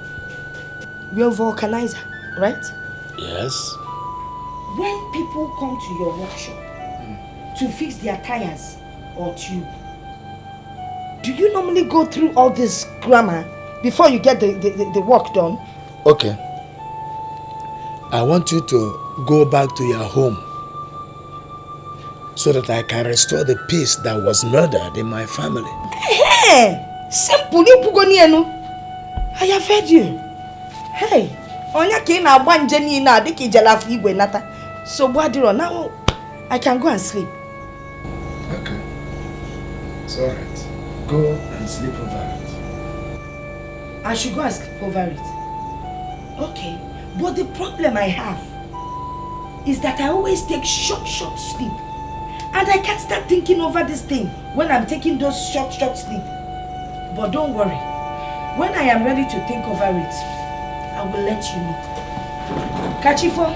You're a vulcanizer, right?
Yes.
When people come to your workshop to fix their tires or tube, do you normally go through all this grammar before you get the work done?
Okay. I want you to go back to your home so that I can restore the peace that was murdered in my family.
Hey! Simple, I have heard you. Hey! Onya ke na agbanje ni na diki jalafu igwe nata. So Bwadiro, now I can go and sleep.
Okay. It's alright. Go and sleep over it.
I should go and sleep over it. Okay. But the problem I have is that I always take short sleep. And I can't start thinking over this thing when I'm taking those short sleep. But don't worry. When I am ready to think over it, I will let you know. Kachifo.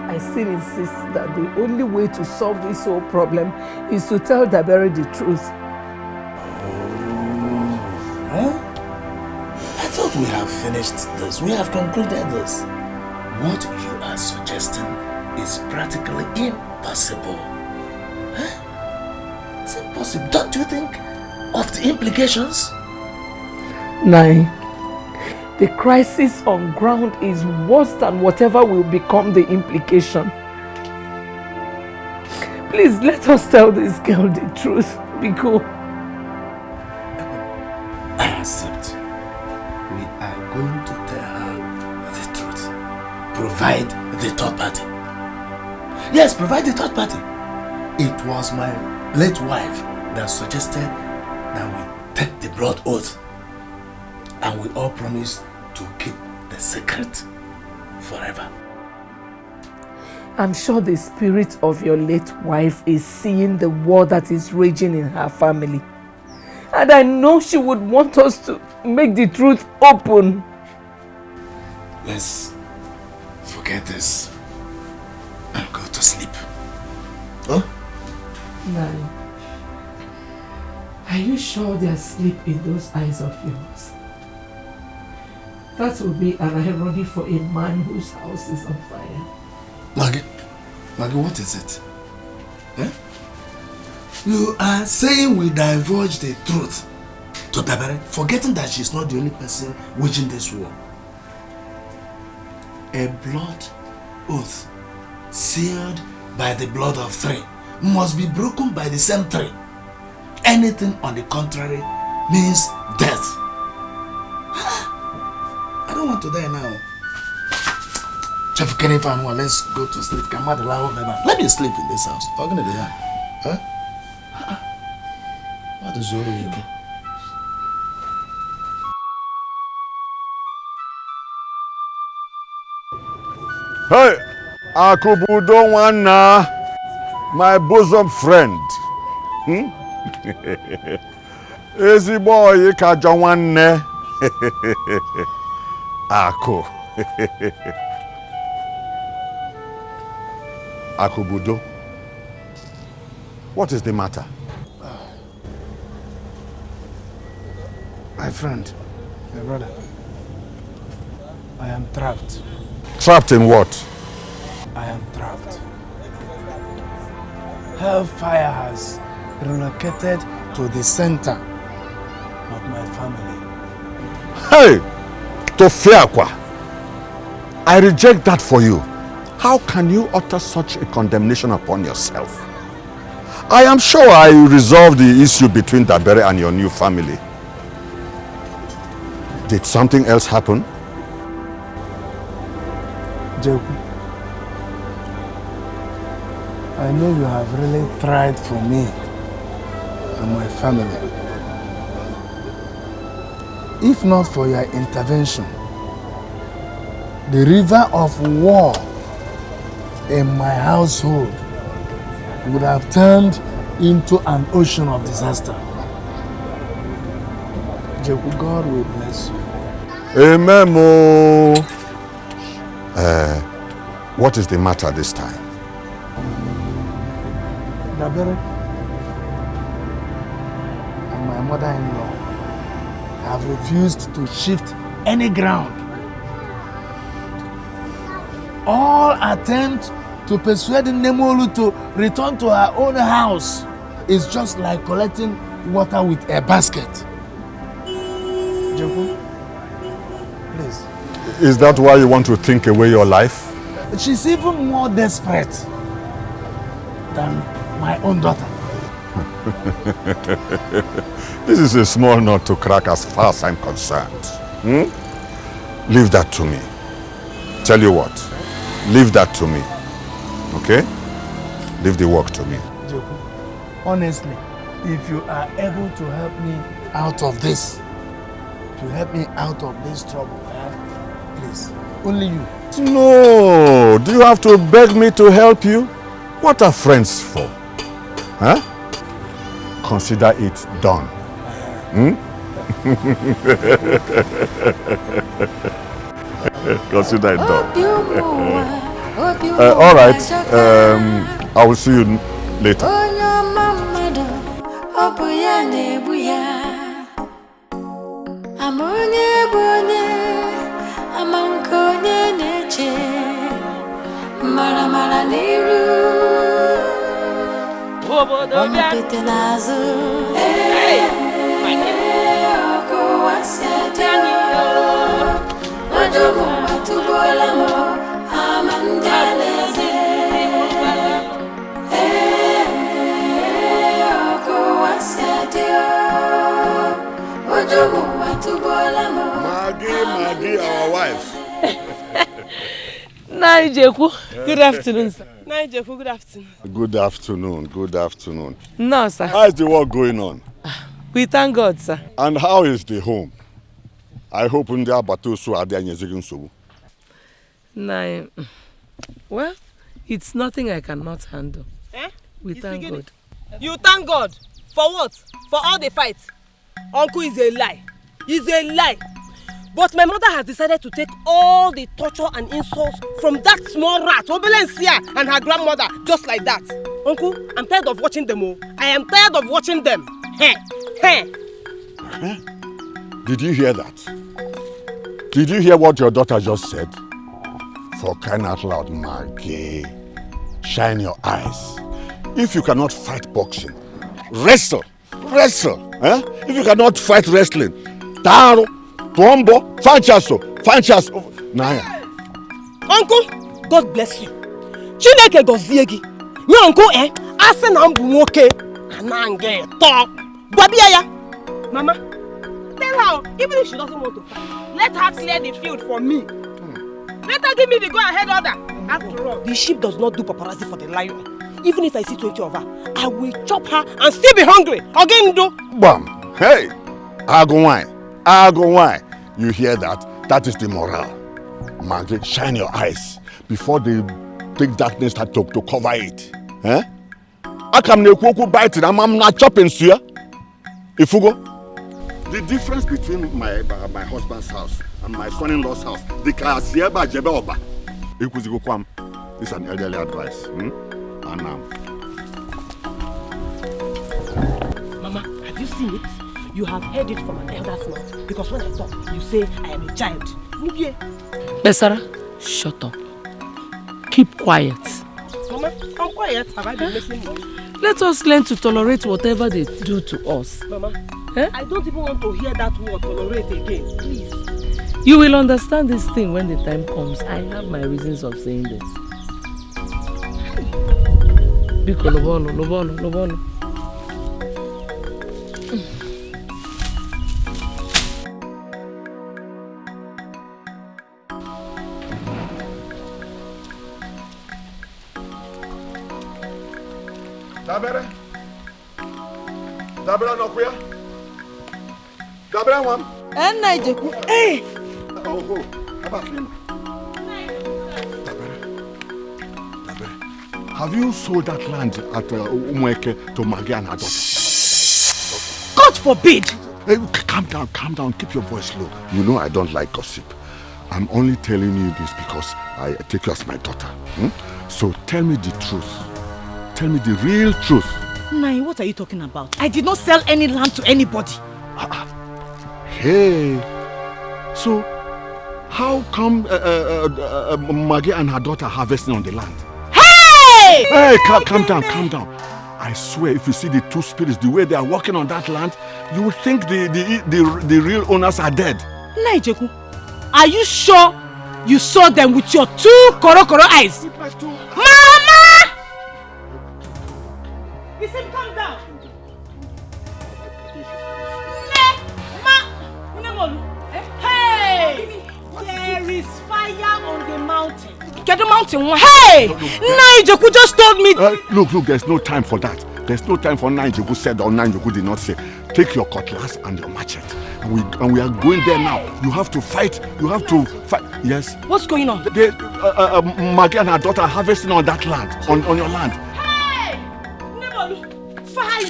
I still insist that the only way to solve this whole problem is to tell Dabere the truth.
Huh? I thought we have finished this. We have concluded this. What you are suggesting is practically impossible. Huh? It's impossible. Don't you think of the implications?
Nine. The crisis on ground is worse than whatever will become the implication. Please let us tell this girl the truth, Biko.
I accept. We are going to tell her the truth. Provide the third party. Yes, provide the third party. It was my late wife that suggested that we take the blood oath. And we all promise to keep the secret forever.
I'm sure the spirit of your late wife is seeing the war that is raging in her family. And I know she would want us to make the truth open.
Let's forget this and go to sleep. Huh?
Nine. Are you sure there's sleep in those eyes of yours? That will be an irony for a man whose house is on fire.
Maggie, what is it? Eh? You are saying we divulge the truth to Dabere, forgetting that she's not the only person waging this war. A blood oath sealed by the blood of three must be broken by the same three. Anything on the contrary means death. I don't want to die now. Chef Kenifan, let's go to sleep. Let me sleep in this house. How can I do that? Huh? What is wrong with you?
Hey, Akubudo Wana, my bosom friend. Easy boy, Kajawane. Ako. Akubudo, what is the matter?
My friend, my brother, I am trapped.
Trapped in what?
I am trapped. Hellfire has relocated to the center of my family.
Hey, Tofiakwa, I reject that for you. How can you utter such a condemnation upon yourself? I am sure I resolved the issue between Dabere and your new family. Did something else happen?
Joku, I know you have really tried for me and my family. If not for your intervention, the river of war in my household would have turned into an ocean of disaster. Joku, God will bless you.
A memo. What is the matter this time?
Dabere and my mother-in-law have refused to shift any ground. All attempts to persuade Nemolu to return to her own house is just like collecting water with a basket. Joko, please.
Is that why you want to think away your life?
She's even more desperate than my own daughter.
This is a small nut to crack as far as I'm concerned. Leave that to me. Tell you what, leave that to me. Okay? Leave the work to me.
Joko, honestly, if you are able to help me out of this, trouble, please, only you.
No, do you have to beg me to help you? What are friends for? Huh? Consider it done. Consider it done. All right, I will see you later. Maggie, our wife.
Naijeku, good afternoon, sir. Naijeku, good afternoon.
Good afternoon.
No, sir.
How is the work going on?
We thank God, sir.
And how is the home? I hope in the Abatusu are there in
Nai, well, it's nothing I cannot handle. We thank God.
You thank God? For what? For all the fights? Uncle is a lie. He's a lie. But my mother has decided to take all the torture and insults from that small rat, Obelensia, and her grandmother, just like that. Uncle, I'm tired of watching them all. I am tired of watching them.
Did you hear that? Did you hear what your daughter just said? For crying out loud, Maggie, shine your eyes. If you cannot fight boxing, wrestle. If you cannot fight wrestling, Taro, Tuombo, Fanchaso, Naya.
Uncle, God bless you. Chineke goziegi. Your uncle, Asen Ambumoke, Anange, talk. Babiaya. Mama, tell her, even if she doesn't want to fight, let her clear the field for me. Let her give me the go-ahead order. After all, the sheep does not do paparazzi for the lion. Even if I see 20 of her, I will chop her and still be hungry. Again, do.
Bam! Hey! Agowai! You hear that? That is the morale. Maggie, shine your eyes before they take darkness to cover it. Eh? I come near Kuku biting, I'm not chopping, sir. If you go, the difference between my husband's house and my son-in-law's house, the class here by Jebeoba. This is an elderly advice.
Mama, have you seen it? You have heard it from an elder's mouth. Because when I talk, you say I am a child.
Besara, shut up. Keep quiet.
Mama, I'm quiet. Have I been making noise?
Let us learn to tolerate whatever they do to us.
Mama, I don't even want to hear that word tolerate again. Please.
You will understand this thing when the time comes. I have my reasons of saying this. Biko lobono.
Dabere no kuya. Dabere wam.
Naijeku. Hey.
Oh, about him. Have you sold that land at Umweke to Maggie and her daughter?
God forbid!
Hey, calm down, keep your voice low. You know I don't like gossip. I'm only telling you this because I take you as my daughter. So tell me the truth. Tell me the real truth.
Nai, what are you talking about? I did not sell any land to anybody.
Hey, so how come Maggie and her daughter are harvesting on the land?
Hey!
Hey, calm down. I swear, if you see the two spirits, the way they are walking on that land, you would think the real owners are dead.
Naijeku, are you sure you saw them with your two koro eyes? Mama! Listen, calm down. Hey! There is fire on the mountain.
Get the mountain.
Hey! Naijeku just told me.
Look, there's no time for that. There's no time for Naijeku said or Naijeku did not say. Take your cutlass and your machete. And we are going there now. You have to fight. Yes.
What's going on?
Maggie and her daughter are harvesting on that land, on your land.
Hey! Fire!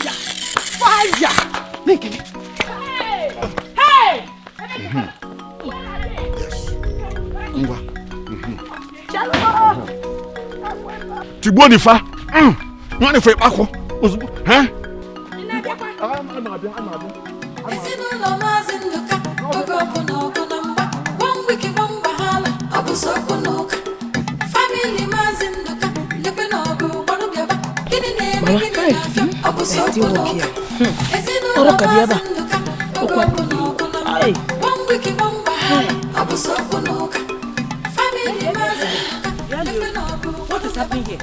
Hey!
Yes. Tibonifa. Nonifa bako. Huh?
What is happening here?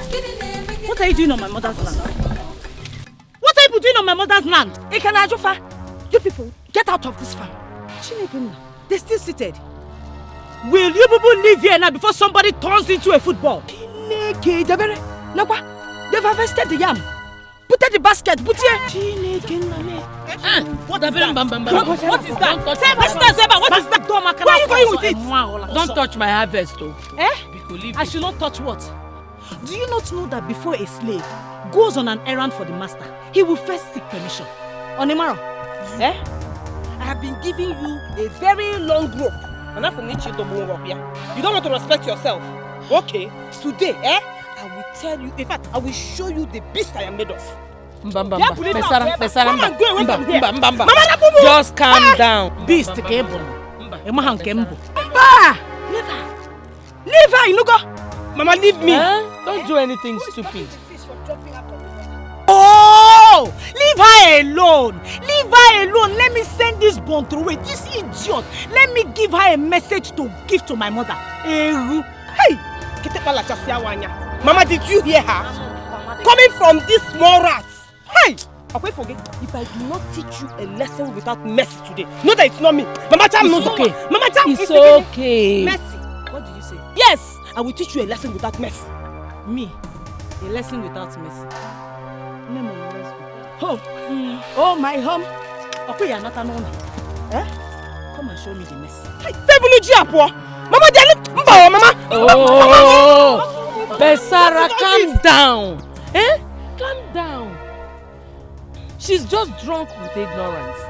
What are you doing on my mother's land? What are you doing on my mother's land?
You people, get out of this farm. They're still seated.
Will you people leave here now before somebody turns into a football?
They've harvested the yam. Put in the basket. Put here.
What is that? What is that? Where are you going with it?
Don't touch my harvest, though.
I should not touch what? Do you not know that before a slave goes on an errand for the master, he will first seek permission? Onimaro,
I have been giving you a very long rope. And that's from you don't want to respect yourself. Okay, today, I will tell you, in fact, I will show you the beast I am made of.
Just calm down.
Beast,
Leave her, Inugo. Mama, leave me.
Don't do anything stupid.
Oh! Leave her alone. Let me send this bone through it. This idiot. Let me give her a message to give to my mother.
Hey! Mama, did you hear her? Coming from this small rat. Hey! Okay, forget. If I do not teach you a lesson without mercy today, know that it's not me. Mama Cham knows okay. Mama Cham,
it's okay.
Mercy. What did you say?
Yes, I will teach you a lesson without mercy.
Me? A lesson without mercy? Home. Oh, my home. Okay, you're not alone. Come and show me the mercy.
Mama, Mama.
Oh, Besara, calm down. Calm down. She's just drunk with ignorance.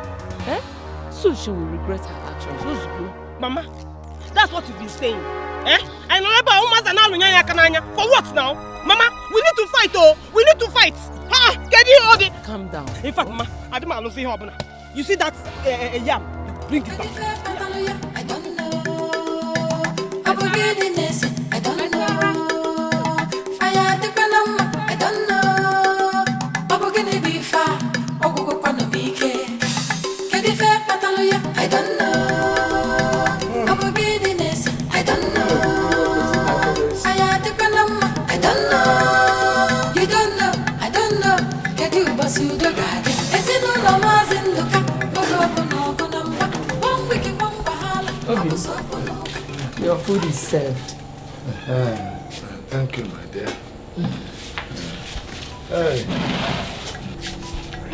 So she will regret her actions.
Mama, that's what you've been saying. I remember for what now? Mama, we need to fight, we need to fight.
Calm down.
In fact, Mama, I don't see her. You see that yam? Bring it back.
I don't know. I don't know. Fire the panama. I don't know. Papa can be far. Ogo kwano bike. Kedi fe pataluya. I don't know. I don't know. Fire the panama. I don't know. You don't know. I don't know. Get you boss you the garden. Esino no mas in the cup.
Your food is served.
Thank you, my dear. Hey.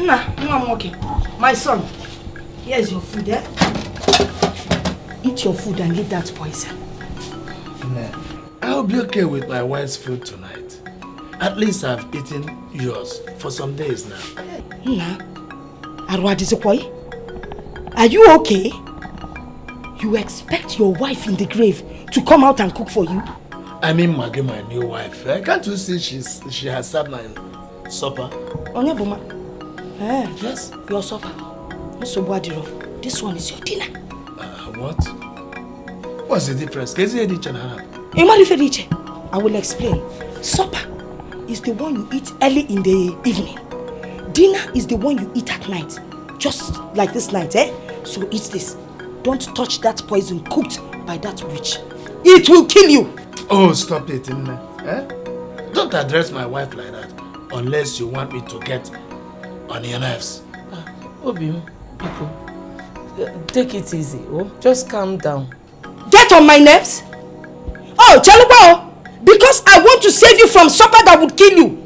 Nah, I'm okay. My son, here's your food, Eat your food and leave that poison.
Nah, I'll be okay with my wife's food tonight. At least I've eaten yours for some days now.
Nah, Arwadi Zikoi. Are you okay? You expect your wife in the grave to come out and cook for you?
I mean, Maggie, my new wife. Can't you see she has served my supper?
Onyebuma.
Yes.
Your supper. This one is your dinner.
What? What's the difference?
I will explain. Supper is the one you eat early in the evening. Dinner is the one you eat at night. Just like this night, So eat this. Don't touch that poison cooked by that witch. It will kill you.
Oh, stop it, Don't address my wife like that unless you want me to get on your nerves.
Obim, people, take it easy. Oh, just calm down.
Get on my nerves? Oh, Chalupa, because I want to save you from supper that would kill you.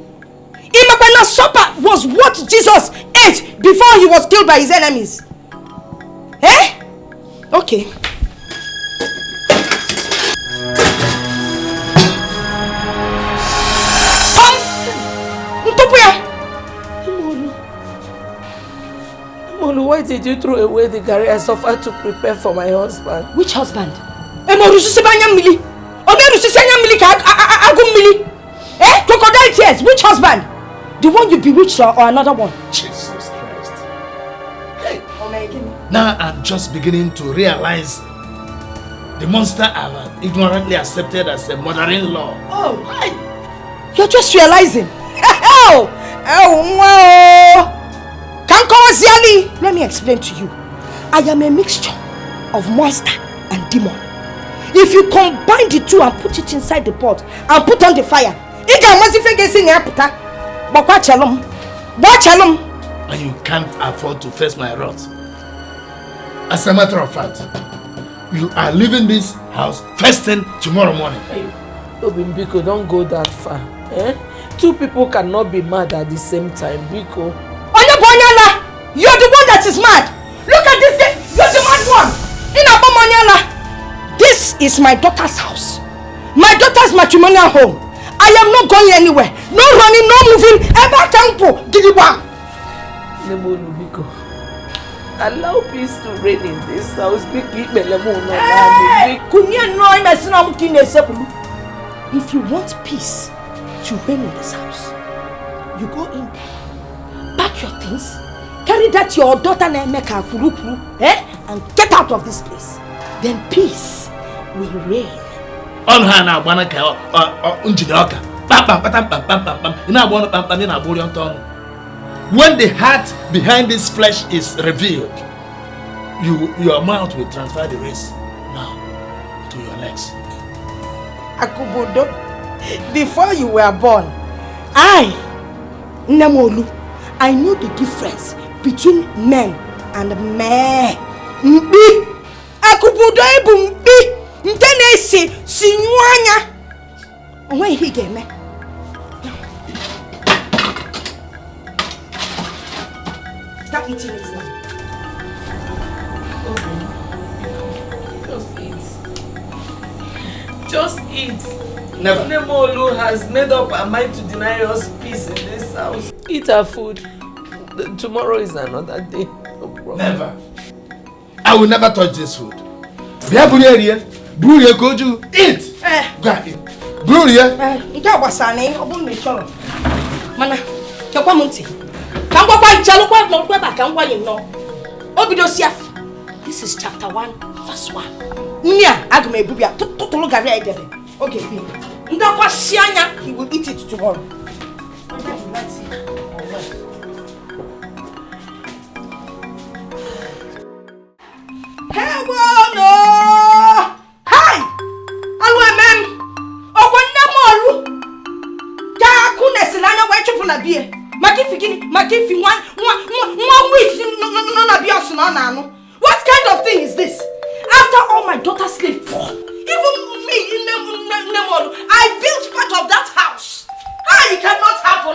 Imakwana supper was what Jesus ate before he was killed by his enemies. Okay.
Molu, why did you throw away the garri I suffered to prepare for my husband?
Which husband? Crocodile tears. Which husband? The one you bewitched or another one?
Jesus Christ. Hey. Now I'm just beginning to realize the monster I've ignorantly accepted as a mother-in-law.
Oh, hi. You're just realizing. Let me explain to you. I am a mixture of monster and demon. If you combine the two and put it inside the pot and put on the fire,
and you can't afford to face my wrath. As a matter of fact, you are leaving this house first thing tomorrow morning.
Obim, Biko, don't go that far. Two people cannot be mad at the same time, Biko.
You're the one that is mad. Look at this thing. You're the mad one. This is my daughter's house. My daughter's matrimonial home. I am not going anywhere. No running, no moving. Ever tempo. Gidiba.
Nemolu, Biko. Allow peace to reign in this house.
If you want peace to reign in this house, you go in there, pack your things, carry that your daughter Nemeka and get out of this place. Then peace will reign.
When the heart behind this flesh is revealed, your mouth will transfer the race now to your legs.
Akubudo, before you were born, Namolu, I knew the difference between men and men. Mbi, Akubudo ebu mbi, ntenesi sinyuanya. When he came, start eating it now.
Just eat.
Never.
Nemolu has made up her mind to deny us peace in this house. Eat her food. Tomorrow is another day. No problem.
Never. I will never touch this food. Eat. Go and eat.
This is chapter 1, verse 1. Okay, he will eat it tomorrow. Hi! Hello, ma'am. What kind of thing is this? After all my daughter's slave for, even me in Nemolu, I built part of that house. It cannot happen.